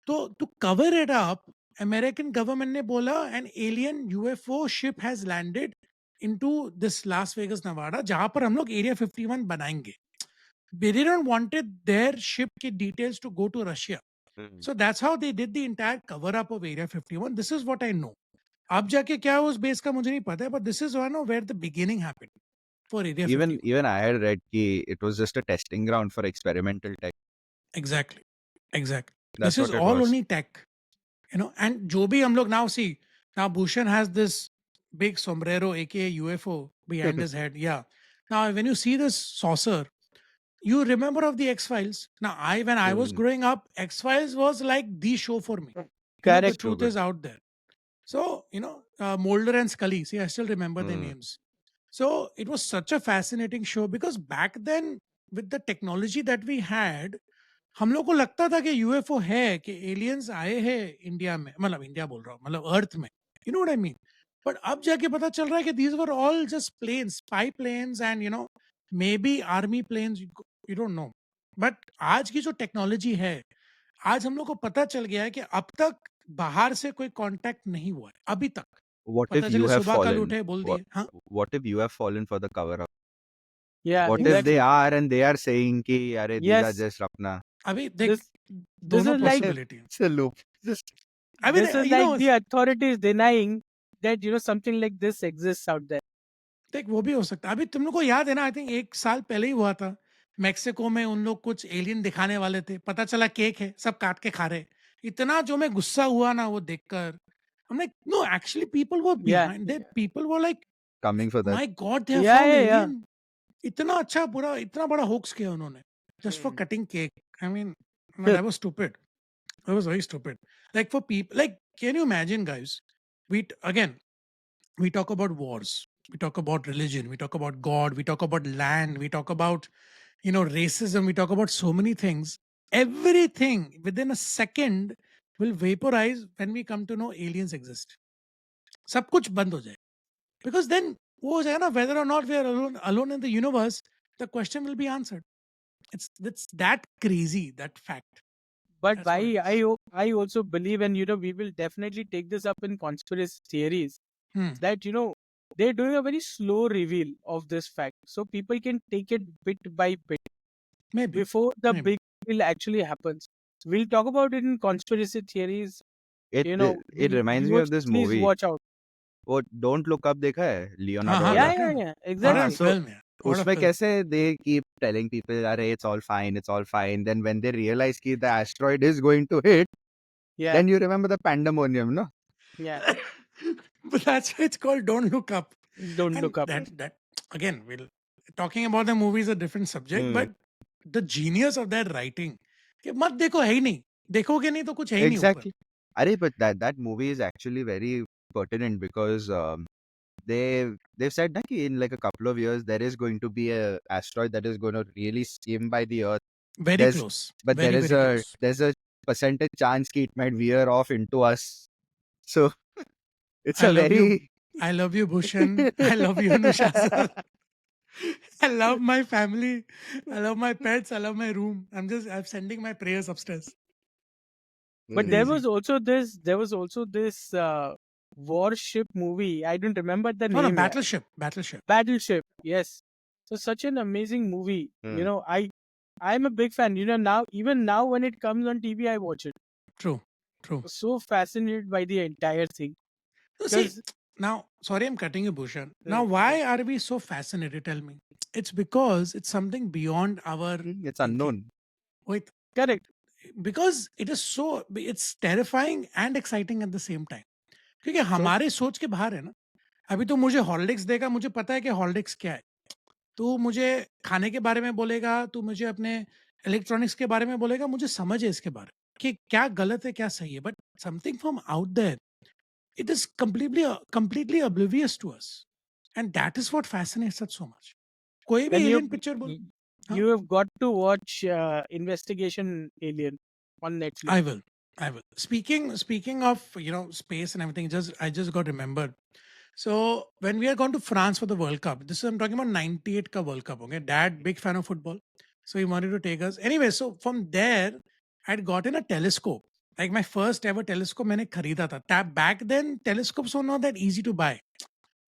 तो to cover it up American government ने बोला an alien UFO ship has landed into this Las Vegas Nevada जहां पर हम लोग एरिया 51 बनाएंगे they didn't wanted their ship की details to go to Russia so that's how they did the entire cover up of area 51 this is what I know अब जाके क्या उस बेस का मुझे नहीं पता है but this is one of where the beginning happened for area 51 Even I had read कि it was just a testing ground for experimental tech. Exactly. Exactly. That's This is what it all was. only tech, and जो भी हम लोग now see, now Bhushan has this big sombrero, aka UFO, behind his head. Yeah. Now, when you see this saucer, you remember of the X Files. Now, when I was Hmm. growing up, X Files was like the show for me. The Correct. truth True, is out there. So, Mulder and Scully. See, I still remember their Hmm. names. So it was such a fascinating show because back then, with the technology that we had, हम लोग को लगता था कि UFO है कि aliens आए हैं इंडिया में मतलब इंडिया बोल रहा हूँ मतलब अर्थ में you know what I mean but अब जाके पता चल रहा है कि these were all just planes spy planes and maybe army planes you don't know but आज की जो टेक्नोलॉजी है आज हम लोग को पता चल गया है कि अब तक बाहर से कोई कांटेक्ट नहीं हुआ है अभी तक What पता if you चले have सुबह कल fallen? उठे बोल What दिए हाँ What if you have fallen for the cover up? Yeah, What if they exactly. are and they are saying कि अरे these are Yes. just अपना अभी देख This this दोनों is like possibility it's a loop. Just I mean this is like the authorities denying that something like this exists out there. देख वो भी हो सकता है अभी तुम लोग को याद है ना आई थिंक 1 साल पहले ही हुआ था मेक्सिको में उन लोग कुछ एलियन दिखाने वाले थे पता चला केक है सब काट के खा रहे इतना जो मैं गुस्सा हुआ ना वो देखकर हम like no actually people were Yeah. Behind that people were like coming for that. My God they have Yeah, found yeah, yeah. Alien इतना अच्छा बुरा इतना बड़ा होक्स किया उन्होंने just for Hmm. Cutting cake I mean that was stupid that was very stupid like for people like can you imagine guys we again we talk about wars, we talk about religion, we talk about god, we talk about land, we talk about racism, we talk about so many things. Everything within a second will vaporize when we come to know aliens exist. सब कुछ बंद हो जाए because then वो हो जाएगा ना whether or not we are alone in the universe the question will be answered. It's that crazy, that fact. But That's what it is. I also believe, and we will definitely take this up in conspiracy theories, Hmm. that they're doing a very slow reveal of this fact, so people can take it bit by bit Maybe. before the Maybe. big reveal actually happens. We'll talk about it in conspiracy theories. It it reminds me of this Please movie. watch out. वो don't look up देखा है हाँ Leonardo हाँ वाला? Yeah, देखा है yeah, ना, yeah. what a हाँ, Exactly. so film यार, what a उसमें film. कैसे they keep telling people अरे it's all fine, then when they realize कि the asteroid is going to hit, Yeah, then you remember the pandemonium, no? yeah. But that's why it's called Don't Look Up. Don't And look up. that again, we'll talking about the movie is a different subject, Hmm. but the genius of that writing कि मत देखो, है ही नहीं, देखोगे नहीं तो कुछ है ही नहीं ऊपर. Exactly. अरे but that movie is actually very pertinent because they've said that in like a couple of years there is going to be a asteroid that is going to really skim by the earth. Very There's close, but very very close. there's a percentage chance कि it might veer off into us. So it's I a love you. very I love you, Bhushan. I love you, Nushasar. I love my family. I love my pets. I love my room. I'm sending my prayers upstairs. But there Crazy. was also this warship movie. I don't remember the Oh no, name. Battleship. Battleship. Battleship. Yes. So such an amazing movie. Hmm. You know, I'm a big fan. You know, now when it comes on TV, I watch it. True. True. So fascinated by the entire thing. So see, Because now, sorry I'm cutting you, Bhushan. Now, why are we so fascinated? Tell me. It's because it's something beyond our it's thinking. unknown. Wait, correct. because it is so, it's terrifying and exciting at the same time. क्योंकि हमारे सोच के बाहर है ना. अभी तो मुझे हॉलिक्स देगा, मुझे पता है कि हॉलिक्स क्या है. तू मुझे खाने के बारे में बोलेगा, तू मुझे अपने इलेक्ट्रॉनिक्स के बारे में बोलेगा, मुझे समझ है इसके बारे में कि क्या गलत है क्या सही है. But something from out there, it is completely oblivious to us, and that is what fascinates us so much. कोई भी Then alien picture बोल. you have got to watch Investigation Alien on Netflix. I will. Speaking of space and everything, I just got remembered. So when we are going to France for the World Cup, this is I'm talking about '98 ka World Cup. Okay, Dad big fan of football, so he wanted to take us. Anyway, so from there, I'd gotten a telescope. Like my first ever telescope, मैंने खरीदा था. Back then, telescopes were not that easy to buy.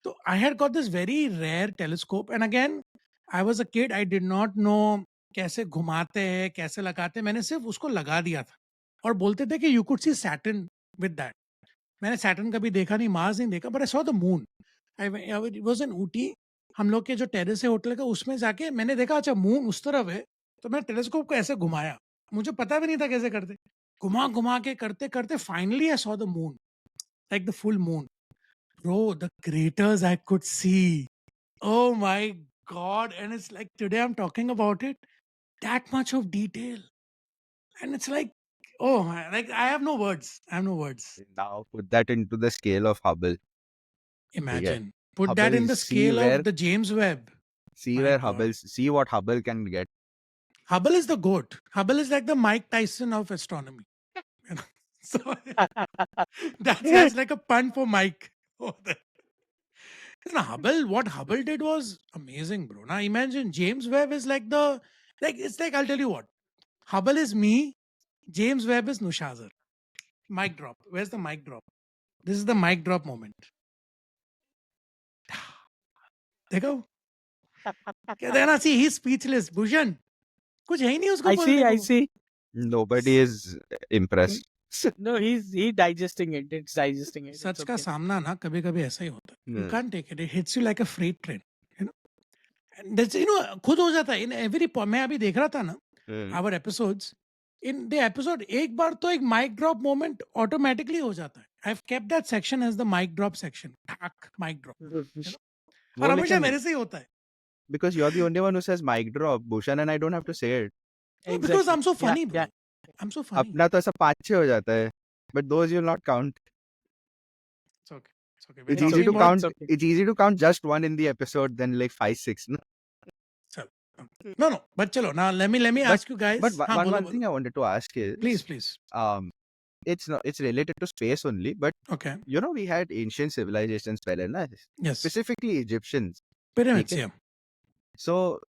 So I had got this very rare telescope, and again, I was a kid. I did not know कैसे घुमाते हैं, कैसे लगाते हैं. मैंने सिर्फ उसको लगा दिया था और बोलते थे कि you could see Saturn with that. मैंने सैटर्न कभी देखा नहीं, मार्स नहीं देखा, but I saw the moon. It was in Ooty. हम लोग के जो टेरेस है होटल का, उसमें जाके मैंने देखा अच्छा मून उस तरफ है. तो मैंने टेलीस्कोप को ऐसे घुमाया, मुझे पता भी नहीं था कैसे करते. घुमा घुमा के करते करते finally I saw the moon, like the full moon. Bro, the craters I could see. Oh my God. And it's like today I'm talking about it. That much of detail. And it's like, oh, man, like I have no words. I have no words. Now put that into the scale of Hubble. Imagine. Put Hubble, that in the see scale where- of the James Webb. See My where God. Hubble, see what Hubble can get. Hubble is the goat. Hubble is like the Mike Tyson of astronomy. You know? So that's like a pun for Mike. Now, what Hubble did was amazing, bro. Now imagine James Webb is like it's like I'll tell you what. Hubble is me, James Webb is Nushazar. Mic drop. Where's the mic drop? This is the mic drop moment. देखो क्या देखना. See, he's speechless. Bhushan, कुछ है ही नहीं उसको बोलने I को. see. Nobody is impressed. No, he's digesting it. It's digesting it. Such It's का okay. सामना ना कभी कभी ऐसा ही होता है. You Yeah. can't take it. It hits you like a freight train. You know. And that's खुद हो जाता है. In every मैं अभी देख रहा था ना our episodes. In the episode एक बार तो एक mic drop moment automatically हो जाता है. I've kept that section as the mic drop section. ठाक mic drop. और वो हमेशा लेकिन- मेरे से ही होता है. Because you're the only one who says mic drop, Bhushan, and I don't have to say it. No, because I'm so Yeah, funny, bro. yeah. I'm so funny. अपना तो ऐसा 5-6 हो जाता है. But those you'll not count. It's okay. It's okay. It's We're easy to talking count. it's okay. It's easy to count just one in the episode than like 5-6. No? No, no. But chalo, now let me ask you guys. But हाँ, one बोलो, thing I wanted to ask is, please. it's related to space only. But Okay. we had ancient civilizations पहले ना, Yes. specifically Egyptians. Pyramids, Okay. yeah. So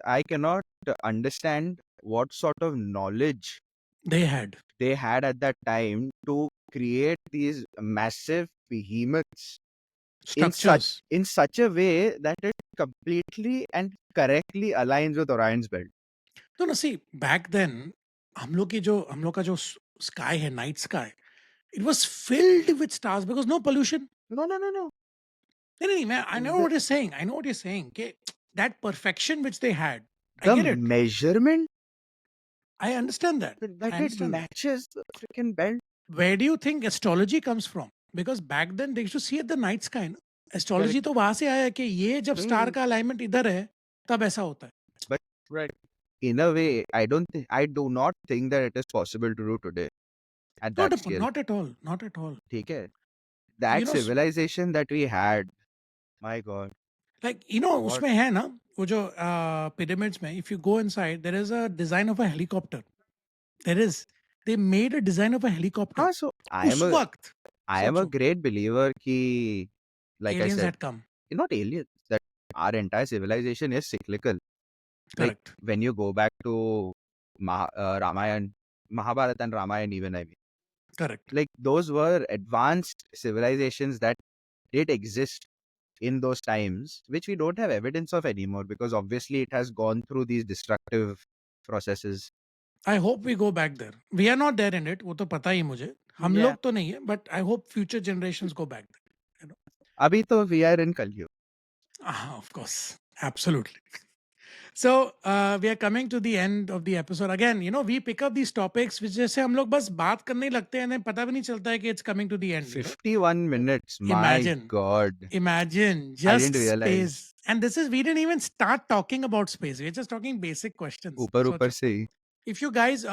I cannot understand what sort of knowledge They had. they had at that time to create these massive behemoths. Structures. in such a way that it completely and correctly aligns with Orion's belt. No, no, see, back then, हम लोग का जो sky है, night sky, it was filled with stars because no pollution. No, no, no, no. No, man, I know The, what you're saying. I know what you're saying. Okay, that perfection which they had, I the get it. measurement I understand that. that I it understand that. matches the freaking belt. Where do you think astrology comes from? Because back then they used to see at the night sky. ना? Astrology तो वहां से आया है कि ये जब star का अलाइनमेंट इधर है तब ऐसा होता है. But Right. in a way, I do not think that it is possible to do today at that scale. Not at all. Not at all. ठीक है? That You know, civilization that we had, my God. like you know, What? उसमें है ना वो जो pyramids में, if you go inside, there is a design of a helicopter. There is. They made a design of a helicopter. हाँ, so उस वक्त I am a सोचो, great believer कि, like I aliens said, had come. not aliens, that our entire civilization is cyclical. Like Correct. when you go back to Ramayana, Mahabharata and Ramayana even, I mean, Correct. like those were advanced civilizations that did exist in those times, which we don't have evidence of anymore because obviously it has gone through these destructive processes. I hope we go back there. We are not there in it. वो तो पता ही मुझे. हम Yeah. लोग तो नहीं है, but I hope future generations go back there. You know? Abhi to we are in Kal Yug. Of course. Absolutely. So we are coming to the end of the episode. Again, you know, we pick up these topics which जैसे हम लोग बस बात करने ही लगते हैं and पता भी नहीं चलता है कि it's coming to the end. You know? 51 minutes. My Imagine. God. Imagine I just didn't realize. space. And this is, we didn't even start talking about space. We're just talking basic questions. Upar So, upar se hi. if you guys,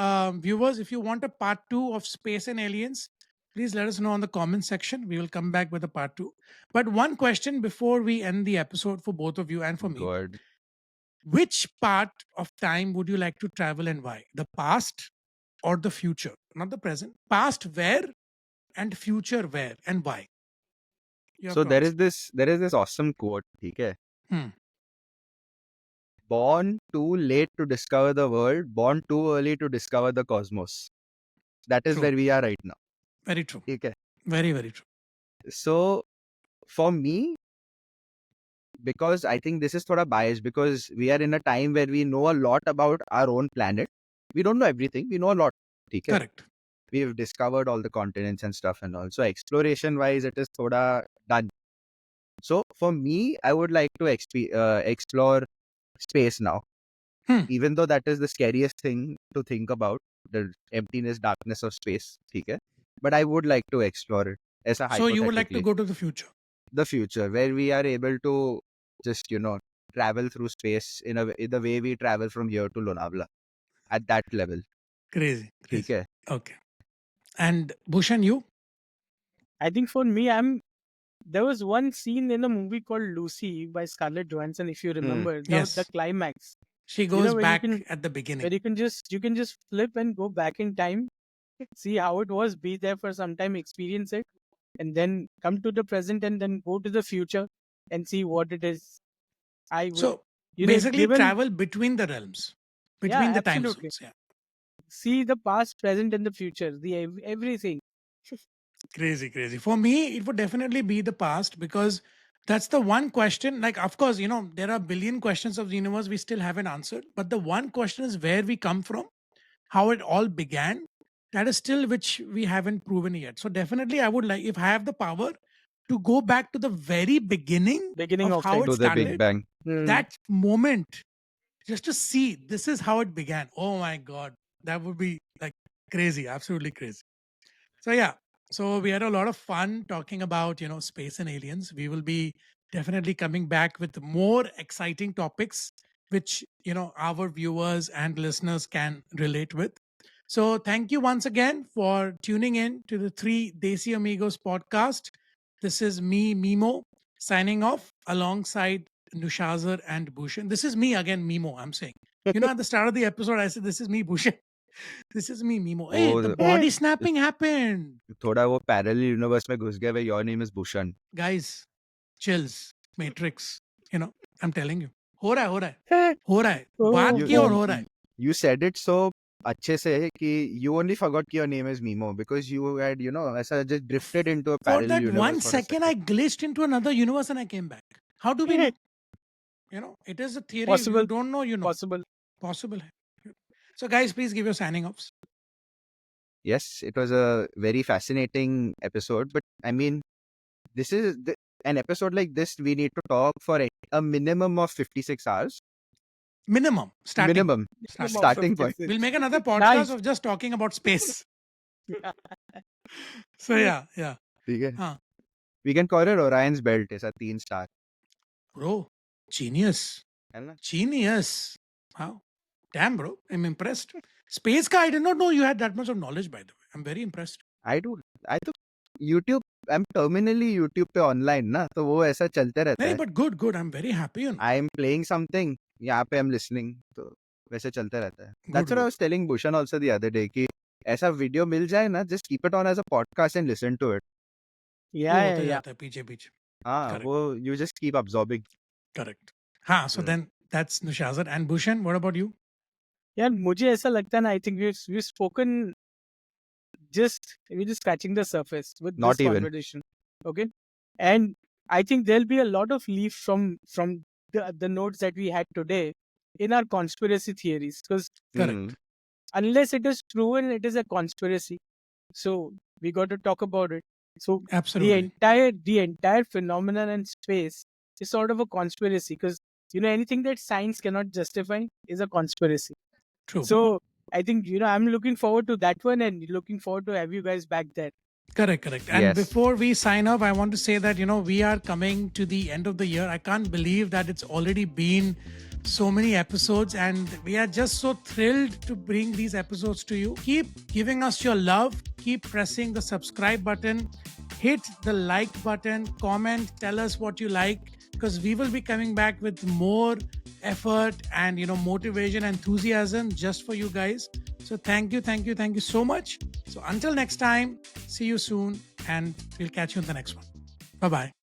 viewers, if you want a part 2 of space and aliens, please let us know in the comment section. We will come back with a part 2. But one question before we end the episode for both of you and for me. God. Which part of time would you like to travel and why? The past or the future? Not the present. Past where and future where and why? You have So to there answer. is this awesome quote, theek hai? Hmm. Born too late to discover the world, born too early to discover the cosmos. That is True. where we are right now. Very true. theek hai? Very, very true. So for me, because I think this is thoda biased because we are in a time where we know a lot about our own planet. We don't know everything. We know a lot. theek hai? Correct. We've discovered all the continents and stuff and all. So exploration wise, it is thoda done. So for me, I would like to explore space now. Even though that is the scariest thing to think about, the emptiness, darkness of space. theek hai? But I would like to explore it. Aisa So you would like to hypothetically. go to the future? The future, where we are able to just, travel through space in the way we travel from here to Lonavala. At that level. Crazy. theek hai? Okay. And Bhushan, you? I think for me, there was one scene in a movie called Lucy by Scarlett Johansson, if you remember. Yes. The climax. She goes where you back can- at the beginning. Where you can just flip and go back in time, see how it was, be there for some time, experience it, and then come to the present and then go to the future and see what it is. I would, So you know, basically given- travel between the realms, between the time absolutely. zones. Yeah. see the past, present, and the future, everything. Crazy, crazy. For me, it would definitely be the past because that's the one question. Like, of course, you know, there are a billion questions of the universe we still haven't answered. But the one question is where we come from, how it all began. That is still which we haven't proven yet. So definitely, I would like, if I have the power, to go back to the very beginning, Beginning of of how time. it To the Big started. Bang. That moment, just to see this is how it began. Oh my God, that would be like crazy, absolutely crazy. So yeah, so we had a lot of fun talking about, you know, space and aliens. We will be definitely coming back with more exciting topics which, you know, our viewers and listeners can relate with. So thank you once again for tuning in to the Three Desi Amigos podcast. This is me, Mimo, signing off alongside Nushazar and Bhushan. This is me again, Mimo, I'm saying. You know, at the start of the episode, I said, this is me, Bhushan. This is me, Mimo. Hey, Oh, the body snapping happened. थोड़ा वो parallel universe में घुस गया where your name is Bhushan. Guys, chills, Matrix. You know, I'm telling you. हो रहा है. बात You- की और हो रहा है. You said it so अच्छे से कि you only forgot कि your name is Nemo because you had, ऐसा just drifted into a For parallel that universe 1 for a second, I second. glitched into another universe and I came back. How do we know? It is a theory. If you Possible. don't know, you know. Possible. Possible. So, guys, please give your signing offs. Yes, it was a very fascinating episode, but I mean, this is an episode like this. We need to talk for a minimum of 56 hours. Minimum. Starting. Minimum Starting. starting point. We'll make another podcast Nice. of just talking about space. So, yeah. ठीक है? हाँ. We can call it Orion's belt. ऐसा 3 star. Bro, genius. है ना? Genius. Wow. Damn, bro. I'm impressed. Space ka, I did not know you had that much of knowledge, by the way. I'm very impressed. I तो YouTube, I'm terminally YouTube पे online ना, तो वो ऐसा चलते रहता नहीं, है. but good. I'm very happy. I'm playing something, यहाँ पे I'm listening, तो वैसे चलते रहता है. That's what good. I was telling Bhushan also the other day कि ऐसा वीडियो मिल जाए ना, just keep it on as a podcast and listen to it. Yeah, वो होता yeah. जाता है पीछे. हाँ, Correct. वो you just keep absorbing. Correct. हाँ, so then that's Nushazad. And Bhushan, what about you? यार मुझे ऐसा लगता है ना, I think we've spoken we're just scratching the surface with Not this even. conversation. Okay. And I think there'll be a lot of leaf from the notes that we had today in our conspiracy theories. Because Correct. unless it is proven it is a conspiracy, so we got to talk about it. So Absolutely. the entire phenomenon in space is sort of a conspiracy, because anything that science cannot justify is a conspiracy. True. So I think I'm looking forward to that one, and looking forward to have you guys back there. Correct. And Yes. before we sign off, I want to say that, we are coming to the end of the year. I can't believe that it's already been so many episodes, and we are just so thrilled to bring these episodes to you. Keep giving us your love. Keep pressing the subscribe button. Hit the like button. Comment. Tell us what you like, because we will be coming back with more effort and motivation, enthusiasm just for you guys. So thank you so much. So until next time, see you soon, and we'll catch you in the next one. Bye bye.